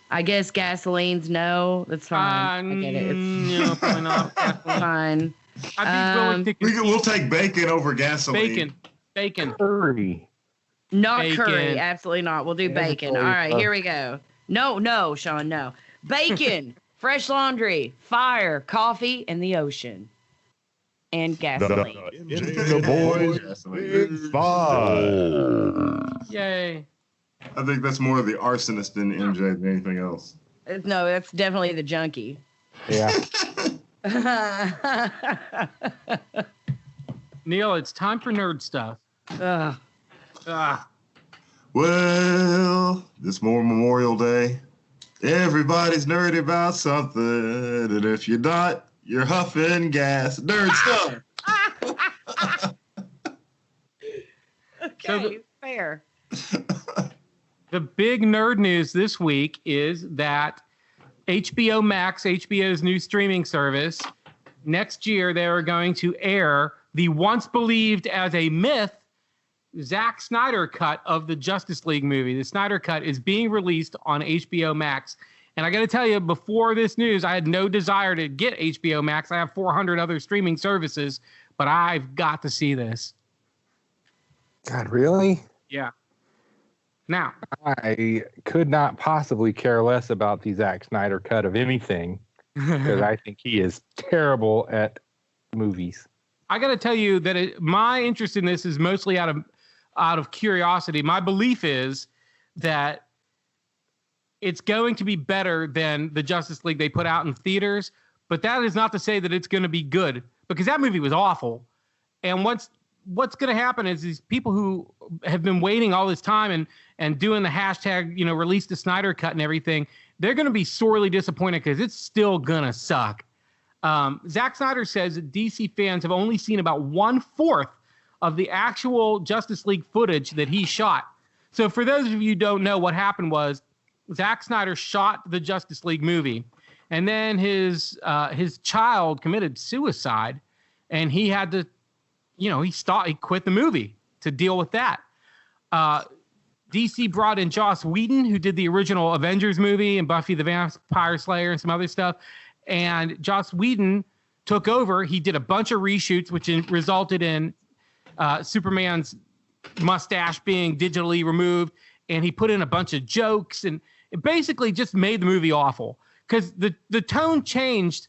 [SPEAKER 3] I guess gasoline's no. That's fine. I get it. It's
[SPEAKER 2] No, probably not.
[SPEAKER 3] fine.
[SPEAKER 2] I'd be willing to
[SPEAKER 1] We'll take bacon over gasoline.
[SPEAKER 2] Bacon.
[SPEAKER 4] Curry.
[SPEAKER 3] Not
[SPEAKER 2] Bacon.
[SPEAKER 3] curry. Absolutely not. We'll do
[SPEAKER 4] Yeah,
[SPEAKER 3] bacon.
[SPEAKER 4] it's
[SPEAKER 3] All
[SPEAKER 4] always
[SPEAKER 3] right,
[SPEAKER 4] tough.
[SPEAKER 3] here we go. No, Sean, no. Bacon, fresh laundry, fire, coffee, and the ocean. And gasoline.
[SPEAKER 5] The boys. Big five.
[SPEAKER 2] Yay.
[SPEAKER 1] I think that's more of the arsonist in MJ than anything else.
[SPEAKER 3] No, that's definitely the junkie.
[SPEAKER 4] Yeah.
[SPEAKER 2] Neil, it's time for nerd stuff.
[SPEAKER 3] Ugh.
[SPEAKER 1] Well, this Memorial Day, everybody's nerdy about something, and if you're not, you're huffing gas. Nerd stuff.
[SPEAKER 3] Okay, fair.
[SPEAKER 2] The big nerd news this week is that HBO Max, HBO's new streaming service, next year they are going to air the once believed as a myth Zack Snyder cut of the Justice League movie. The Snyder cut is being released on HBO Max. And I got to tell you, before this news, I had no desire to get HBO Max. I have 400 other streaming services, but I've got to see this.
[SPEAKER 4] God, really?
[SPEAKER 2] Yeah. Now,
[SPEAKER 4] I could not possibly care less about the Zack Snyder cut of anything because I think he is terrible at movies.
[SPEAKER 2] I got to tell you that my interest in this is mostly out of curiosity. My belief is that it's going to be better than the Justice League they put out in theaters, but that is not to say that it's going to be good, because that movie was awful. And what's going to happen is these people who have been waiting all this time and doing the hashtag, release the Snyder cut and everything, they're going to be sorely disappointed because it's still going to suck. Zack Snyder says that DC fans have only seen about 1/4 of the actual Justice League footage that he shot. So for those of you who don't know, what happened was Zack Snyder shot the Justice League movie, and then his child committed suicide, and he had to, he quit the movie to deal with that. DC brought in Joss Whedon, who did the original Avengers movie and Buffy the Vampire Slayer and some other stuff. And Joss Whedon took over. He did a bunch of reshoots, which resulted in Superman's mustache being digitally removed. And he put in a bunch of jokes, and it basically just made the movie awful because the tone changed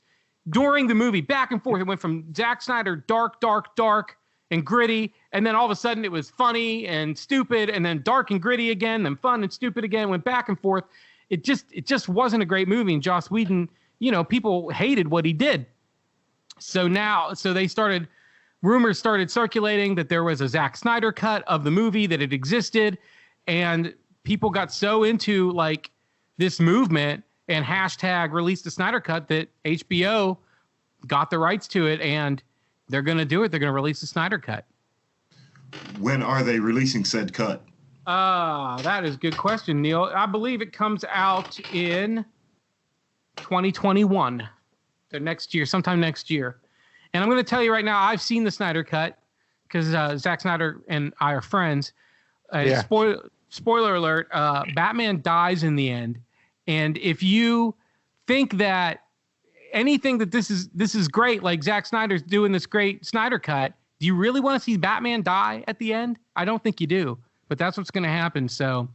[SPEAKER 2] during the movie, back and forth. It went from Zack Snyder dark, and gritty, and then all of a sudden it was funny and stupid, and then dark and gritty again, then fun and stupid again. Went back and forth. It just wasn't a great movie. And Joss Whedon, people hated what he did. So they started rumors started circulating that there was a Zack Snyder cut of the movie, that it existed, and people got so into like this movement and hashtag release the Snyder cut that HBO got the rights to it, and they're going to do it. They're going to release the Snyder cut.
[SPEAKER 1] When are they releasing said cut?
[SPEAKER 2] That is a good question, Neil. I believe it comes out in 2021. So next year, sometime next year. And I'm going to tell you right now, I've seen the Snyder cut because Zack Snyder and I are friends. Spoiler alert, Batman dies in the end. And if you think that anything that this is great, like Zack Snyder's doing this great Snyder cut, do you really want to see Batman die at the end? I don't think you do, but that's what's going to happen. So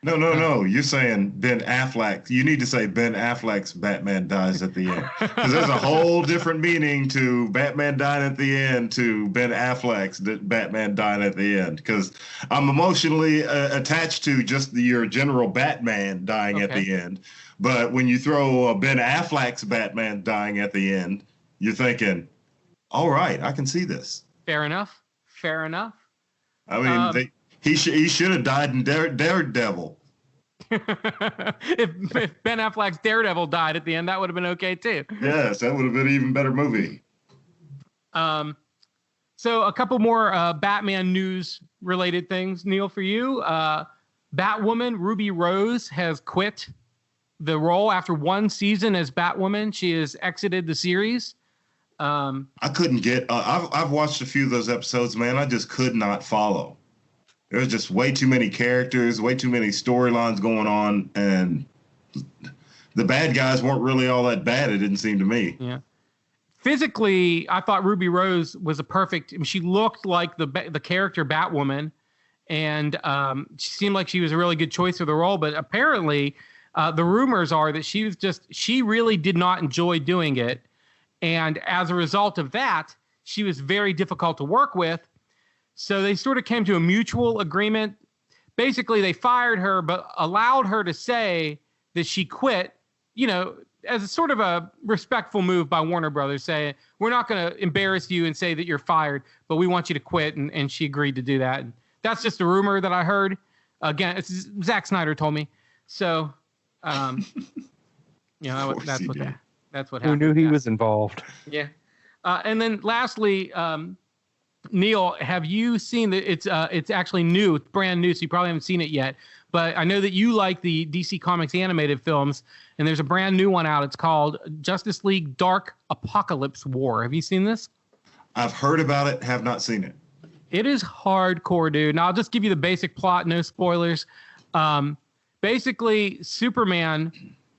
[SPEAKER 1] No. You're saying Ben Affleck. You need to say Ben Affleck's Batman dies at the end. Because there's a whole different meaning to Batman dying at the end to Ben Affleck's Batman dying at the end. Because I'm emotionally attached to just your general Batman dying at the end. But when you throw Ben Affleck's Batman dying at the end, you're thinking, all right, I can see this.
[SPEAKER 2] Fair enough.
[SPEAKER 1] I mean, he should have died in Daredevil.
[SPEAKER 2] if Ben Affleck's Daredevil died at the end, that would have been okay too.
[SPEAKER 1] Yes, that would have been an even better movie.
[SPEAKER 2] So a couple more Batman news related things, Neil, for you. Batwoman Ruby Rose has quit the role after one season as Batwoman. She has exited the series.
[SPEAKER 1] I couldn't get. I've watched a few of those episodes, man. I just could not follow. There was just way too many characters, way too many storylines going on, and the bad guys weren't really all that bad. It didn't seem to me.
[SPEAKER 2] Yeah. Physically, I thought Ruby Rose was a perfect. She looked like the character Batwoman, and she seemed like she was a really good choice for the role. But apparently, the rumors are that she really did not enjoy doing it. And as a result of that, she was very difficult to work with. So they sort of came to a mutual agreement. Basically, they fired her, but allowed her to say that she quit, as a sort of a respectful move by Warner Brothers, saying, we're not going to embarrass you and say that you're fired, but we want you to quit. And she agreed to do that. And that's just a rumor that I heard. Again, it's Zack Snyder told me. So, that's what happened.
[SPEAKER 4] Who knew he was involved?
[SPEAKER 2] Yeah. And then lastly, Neil, have you seen that it's actually new, it's brand new, so you probably haven't seen it yet. But I know that you like the DC Comics animated films, and there's a brand new one out. It's called Justice League Dark Apokolips War. Have you seen this?
[SPEAKER 1] I've heard about it, have not seen it.
[SPEAKER 2] It is hardcore, dude. Now, I'll just give you the basic plot, no spoilers. Basically, Superman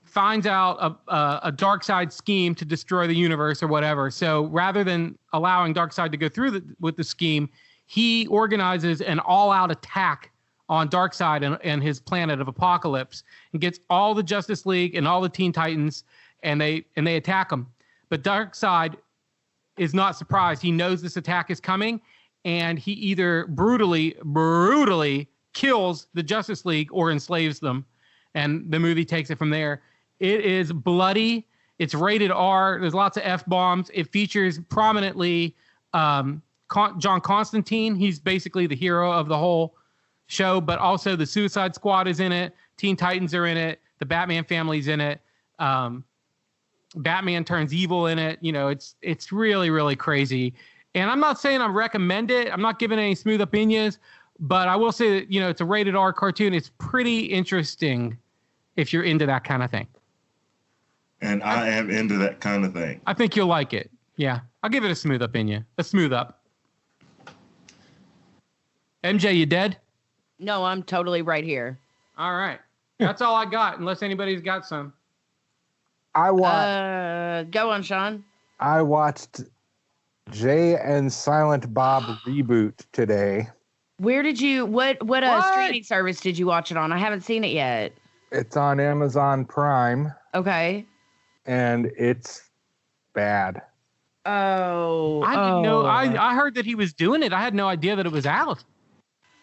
[SPEAKER 2] finds out a Darkseid scheme to destroy the universe or whatever. So rather than allowing Darkseid to go through with the scheme, he organizes an all-out attack on Darkseid and his planet of Apokolips, and gets all the Justice League and all the Teen Titans, and they attack him. But Darkseid is not surprised. He knows this attack is coming, and he either brutally kills the Justice League or enslaves them. And the movie takes it from there. It is bloody. It's rated R. There's lots of F-bombs. It features prominently John Constantine. He's basically the hero of the whole show, but also the Suicide Squad is in it. Teen Titans are in it. The Batman family's in it. Batman turns evil in it. It's really, really crazy. And I'm not saying I recommend it. I'm not giving any smooth opinions, but I will say that, it's a rated R cartoon. It's pretty interesting if you're into that kind of thing.
[SPEAKER 1] And I am into that kind of thing.
[SPEAKER 2] I think you'll like it. Yeah. I'll give it a smooth opinion. A smooth up. MJ, you dead?
[SPEAKER 3] No, I'm totally right here.
[SPEAKER 2] All right. That's all I got, unless anybody's got some.
[SPEAKER 3] Go on, Sean.
[SPEAKER 4] I watched Jay and Silent Bob Reboot today.
[SPEAKER 3] Where did you, what streaming service did you watch it on? I haven't seen it yet.
[SPEAKER 4] It's on Amazon Prime.
[SPEAKER 3] Okay.
[SPEAKER 4] And it's bad.
[SPEAKER 3] Oh.
[SPEAKER 2] I didn't know. I heard that he was doing it. I had no idea that it was out.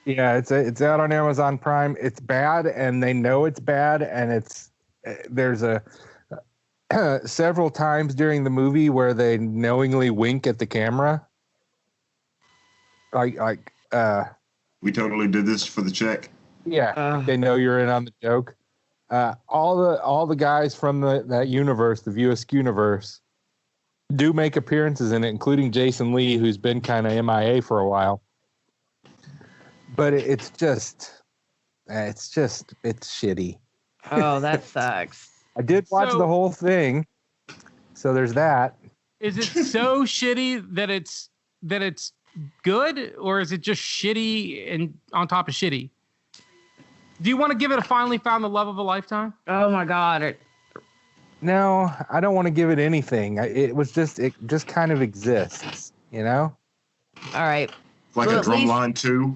[SPEAKER 4] Yeah, it's out on Amazon Prime. It's bad, and they know it's bad, and there's several times during the movie where they knowingly wink at the camera.
[SPEAKER 1] We totally did this for the check.
[SPEAKER 4] Yeah, they know you're in on the joke. All the guys from that universe, the View Askew universe, do make appearances in it, including Jason Lee, who's been kind of MIA for a while. But it's shitty.
[SPEAKER 3] Oh, that sucks.
[SPEAKER 4] I did watch the whole thing, so there's that.
[SPEAKER 2] Is it so shitty that it's good, or is it just shitty and on top of shitty? Do you want to give it a finally found the love of a lifetime?
[SPEAKER 3] Oh my God.
[SPEAKER 4] No, I don't want to give it anything. It just kind of exists, you know?
[SPEAKER 3] All right.
[SPEAKER 1] Like a Drumline 2?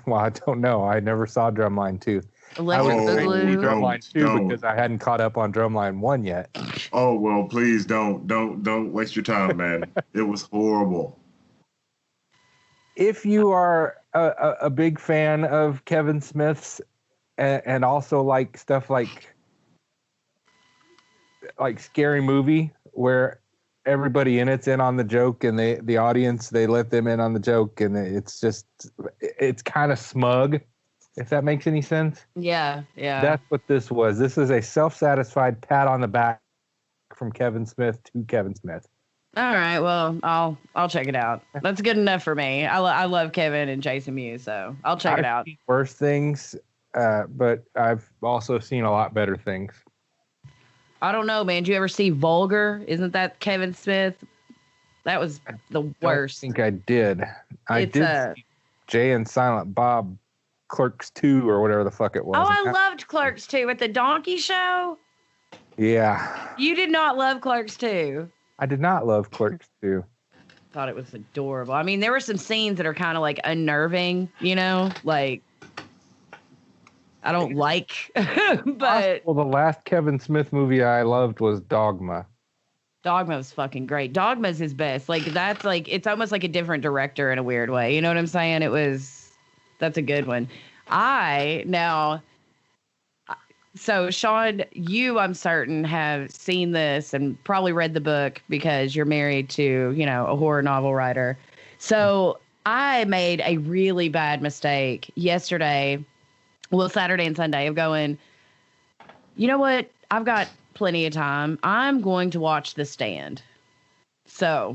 [SPEAKER 4] Well, I don't know. I never saw Drumline 2.
[SPEAKER 3] Electric
[SPEAKER 4] I was
[SPEAKER 3] Boogaloo.
[SPEAKER 4] Drumline 2
[SPEAKER 1] Don't.
[SPEAKER 4] because I hadn't caught up on Drumline 1 yet.
[SPEAKER 1] Oh, well, please don't waste your time, man. It was horrible.
[SPEAKER 4] If you are a big fan of Kevin Smith's and also like stuff like Scary Movie, where everybody in it's in on the joke, and the audience, they let them in on the joke, and it's kind of smug, if that makes any sense.
[SPEAKER 3] Yeah.
[SPEAKER 4] That's what this was. This is a self-satisfied pat on the back from Kevin Smith to Kevin Smith.
[SPEAKER 3] All right. Well, I'll check it out. That's good enough for me. I love Kevin and Jason Mewes, so I'll check it out.
[SPEAKER 4] I've seen worse things, but I've also seen a lot better things.
[SPEAKER 3] I don't know, man. Did you ever see Vulgar? Isn't that Kevin Smith? That was the worst.
[SPEAKER 4] I think I did. I did see Jay and Silent Bob Clerks 2 or whatever the fuck it was.
[SPEAKER 3] Oh, I loved Clerks 2 at the Donkey Show.
[SPEAKER 4] Yeah.
[SPEAKER 3] You did not love Clerks 2.
[SPEAKER 4] I did not love Clerks 2.
[SPEAKER 3] Thought it was adorable. I mean, there were some scenes that are kind of like unnerving, you know, like I don't like, but
[SPEAKER 4] well, the last Kevin Smith movie I loved was Dogma.
[SPEAKER 3] Dogma was fucking great. Dogma's his best. Like that's like it's almost like a different director in a weird way. You know what I'm saying? That's a good one. So Sean, you I'm certain have seen this and probably read the book because you're married to, you know, a horror novel writer. So I made a really bad mistake yesterday. Well, Saturday and Sunday of going, you know what? I've got plenty of time. I'm going to watch The Stand. So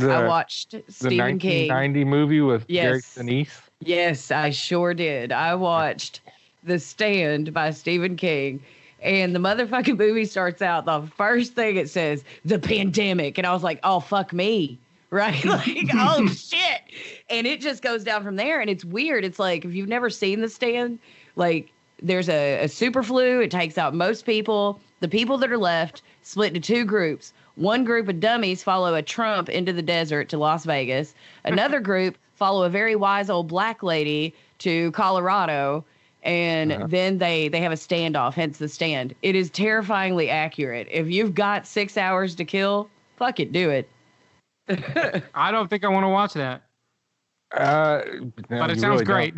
[SPEAKER 3] I watched Stephen King.
[SPEAKER 4] The 1990 movie with Gary Sinise?
[SPEAKER 3] Yes, I sure did. I watched The Stand by Stephen King. And the motherfucking movie starts out, the first thing it says, the pandemic. And I was like, oh, fuck me. Right? Like, oh, shit. And it just goes down from there. And it's weird. It's like, if you've never seen The Stand, like, there's a super flu. It takes out most people. The people that are left split into two groups. One group of dummies follow a Trump into the desert to Las Vegas. Another group follow a very wise old black lady to Colorado. And then they have a standoff, hence The Stand. It is terrifyingly accurate. If you've got 6 hours to kill, fuck it, do it.
[SPEAKER 2] I don't think I want to watch that. But it sounds great.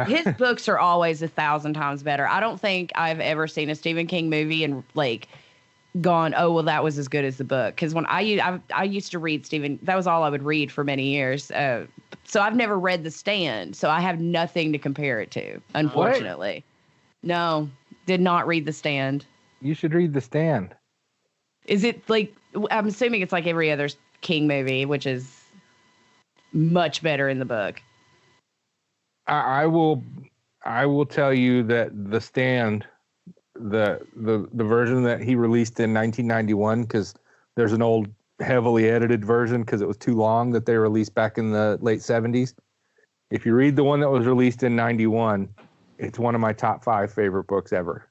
[SPEAKER 3] His books are always 1,000 times better. I don't think I've ever seen a Stephen King movie and like gone, oh, well, that was as good as the book. Because when I used to read Stephen, that was all I would read for many years. So I've never read The Stand, so I have nothing to compare it to, unfortunately. What? No, did not read The Stand.
[SPEAKER 4] You should read The Stand.
[SPEAKER 3] Is it like, I'm assuming it's like every other King movie, which is much better in the book.
[SPEAKER 4] I will tell you that The Stand, the version that he released in 1991, because there's an old heavily edited version because it was too long that they released back in the late 70s. If you read the one that was released in 91, it's one of my top 5 favorite books ever.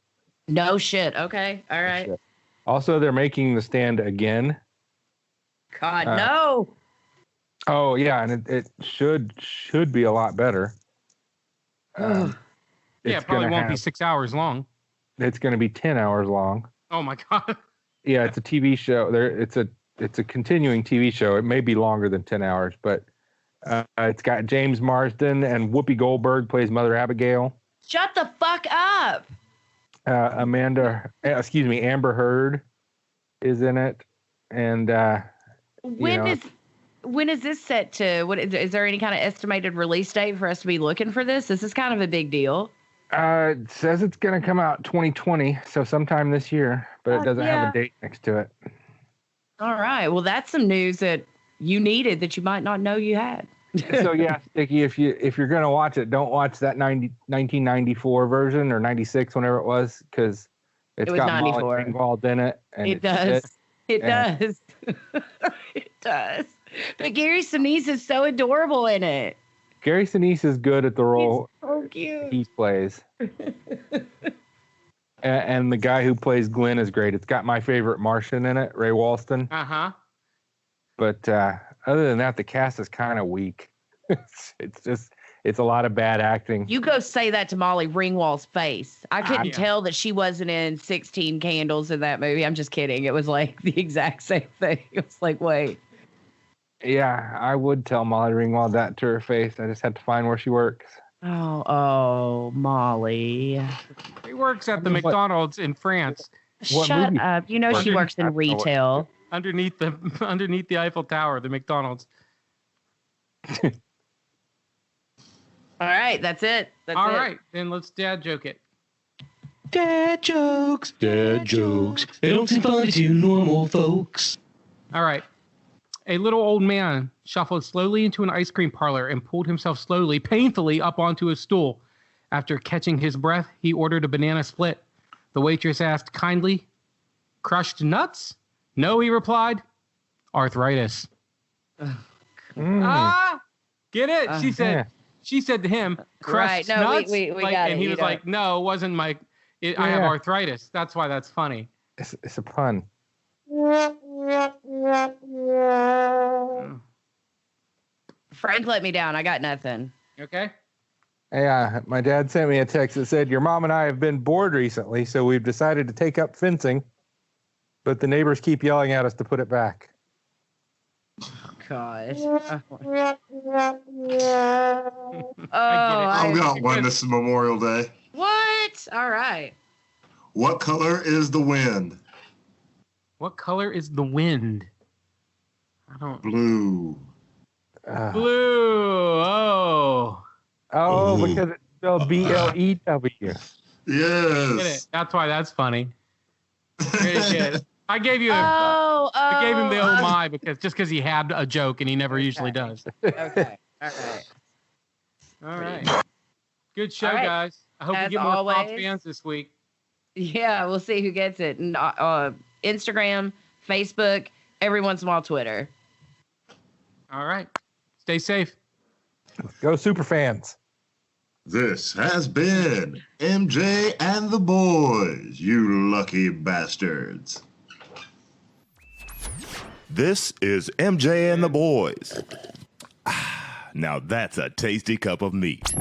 [SPEAKER 3] No shit. Okay. All right.
[SPEAKER 4] Also, they're making The Stand again.
[SPEAKER 3] God, no.
[SPEAKER 4] Oh yeah, and it should be a lot better.
[SPEAKER 2] Yeah, it probably won't be 6 hours long.
[SPEAKER 4] It's going to be 10 hours long.
[SPEAKER 2] Oh my God.
[SPEAKER 4] Yeah, it's a TV show. It's a continuing TV show. It may be longer than 10 hours, but it's got James Marsden and Whoopi Goldberg plays Mother Abigail.
[SPEAKER 3] Shut the fuck up.
[SPEAKER 4] Amber Heard is in it, and
[SPEAKER 3] when when is this set to? What is there any kind of estimated release date for us to be looking for this? This is kind of a big deal.
[SPEAKER 4] It says it's going to come out 2020, so sometime this year, but it doesn't have a date next to it.
[SPEAKER 3] All right. Well, that's some news that you needed that you might not know you had.
[SPEAKER 4] So yeah, Sticky, if you're going to watch it, don't watch that 1994 version or 96, whenever it was, because it's got
[SPEAKER 3] 94.
[SPEAKER 4] Molly Ringwald in it. And
[SPEAKER 3] It does. It does. It does. But Gary Sinise is so adorable in it.
[SPEAKER 4] Gary Sinise is good at the role
[SPEAKER 3] So cute.
[SPEAKER 4] he plays. And the guy who plays Glenn is great. It's got my favorite Martian in it, Ray Walston.
[SPEAKER 2] Uh-huh.
[SPEAKER 4] But other than that, the cast is kind of weak. It's a lot of bad acting.
[SPEAKER 3] You go say that to Molly Ringwald's face. I couldn't tell that she wasn't in 16 Candles in that movie. I'm just kidding. It was like the exact same thing. It was like, wait.
[SPEAKER 4] Yeah, I would tell Molly Ringwald that to her face. I just had to find where she works.
[SPEAKER 3] Oh, Molly.
[SPEAKER 2] He works at the McDonald's in France,
[SPEAKER 4] What
[SPEAKER 3] Shut
[SPEAKER 4] movie?
[SPEAKER 3] up. You know she works in retail.
[SPEAKER 2] underneath the Eiffel Tower, the McDonald's.
[SPEAKER 3] All right, that's it.
[SPEAKER 2] All right, then let's dad joke it.
[SPEAKER 6] Dad jokes. Dad jokes. They don't seem funny to normal folks.
[SPEAKER 2] All right. A little old man shuffled slowly into an ice cream parlor and pulled himself slowly, painfully up onto a stool. After catching his breath, he ordered a banana split. The waitress asked kindly, "Crushed nuts?" "No," he replied. "Arthritis." Ah, get it? She said to him, "Crushed
[SPEAKER 3] Right. No,
[SPEAKER 2] nuts?"
[SPEAKER 3] we got it.
[SPEAKER 2] And he
[SPEAKER 3] You
[SPEAKER 2] was
[SPEAKER 3] know.
[SPEAKER 2] like, "No, it wasn't my. I have arthritis. That's why that's funny."
[SPEAKER 4] It's a pun.
[SPEAKER 3] Frank let me down. I got nothing.
[SPEAKER 2] Okay.
[SPEAKER 4] Yeah, my dad sent me a text that said, "Your mom and I have been bored recently, so we've decided to take up fencing, but the neighbors keep yelling at us to put it back."
[SPEAKER 3] Gosh.
[SPEAKER 1] I've got one. This is Memorial Day.
[SPEAKER 3] What? All right.
[SPEAKER 1] What color is the wind?
[SPEAKER 2] What color is the wind? I don't.
[SPEAKER 1] Blue.
[SPEAKER 2] Blue. Oh.
[SPEAKER 4] Oh,
[SPEAKER 1] Ooh.
[SPEAKER 4] because it's spelled BLEW.
[SPEAKER 1] Yes.
[SPEAKER 2] Get it. That's why that's funny. Very good. I gave you I gave him the oh my because he had a joke and he never usually does.
[SPEAKER 3] Okay. All right.
[SPEAKER 2] All right. Good show,
[SPEAKER 3] All right.
[SPEAKER 2] guys. I hope we
[SPEAKER 3] As
[SPEAKER 2] get more Fox
[SPEAKER 3] always.
[SPEAKER 2] fans this week.
[SPEAKER 3] Yeah, we'll see who gets it. And, Instagram, Facebook, every once in a while Twitter.
[SPEAKER 2] All right. Stay safe.
[SPEAKER 4] Go Superfans.
[SPEAKER 1] This has been MJ and the Boys, you lucky bastards.
[SPEAKER 5] This is MJ and the Boys. Now that's a tasty cup of meat.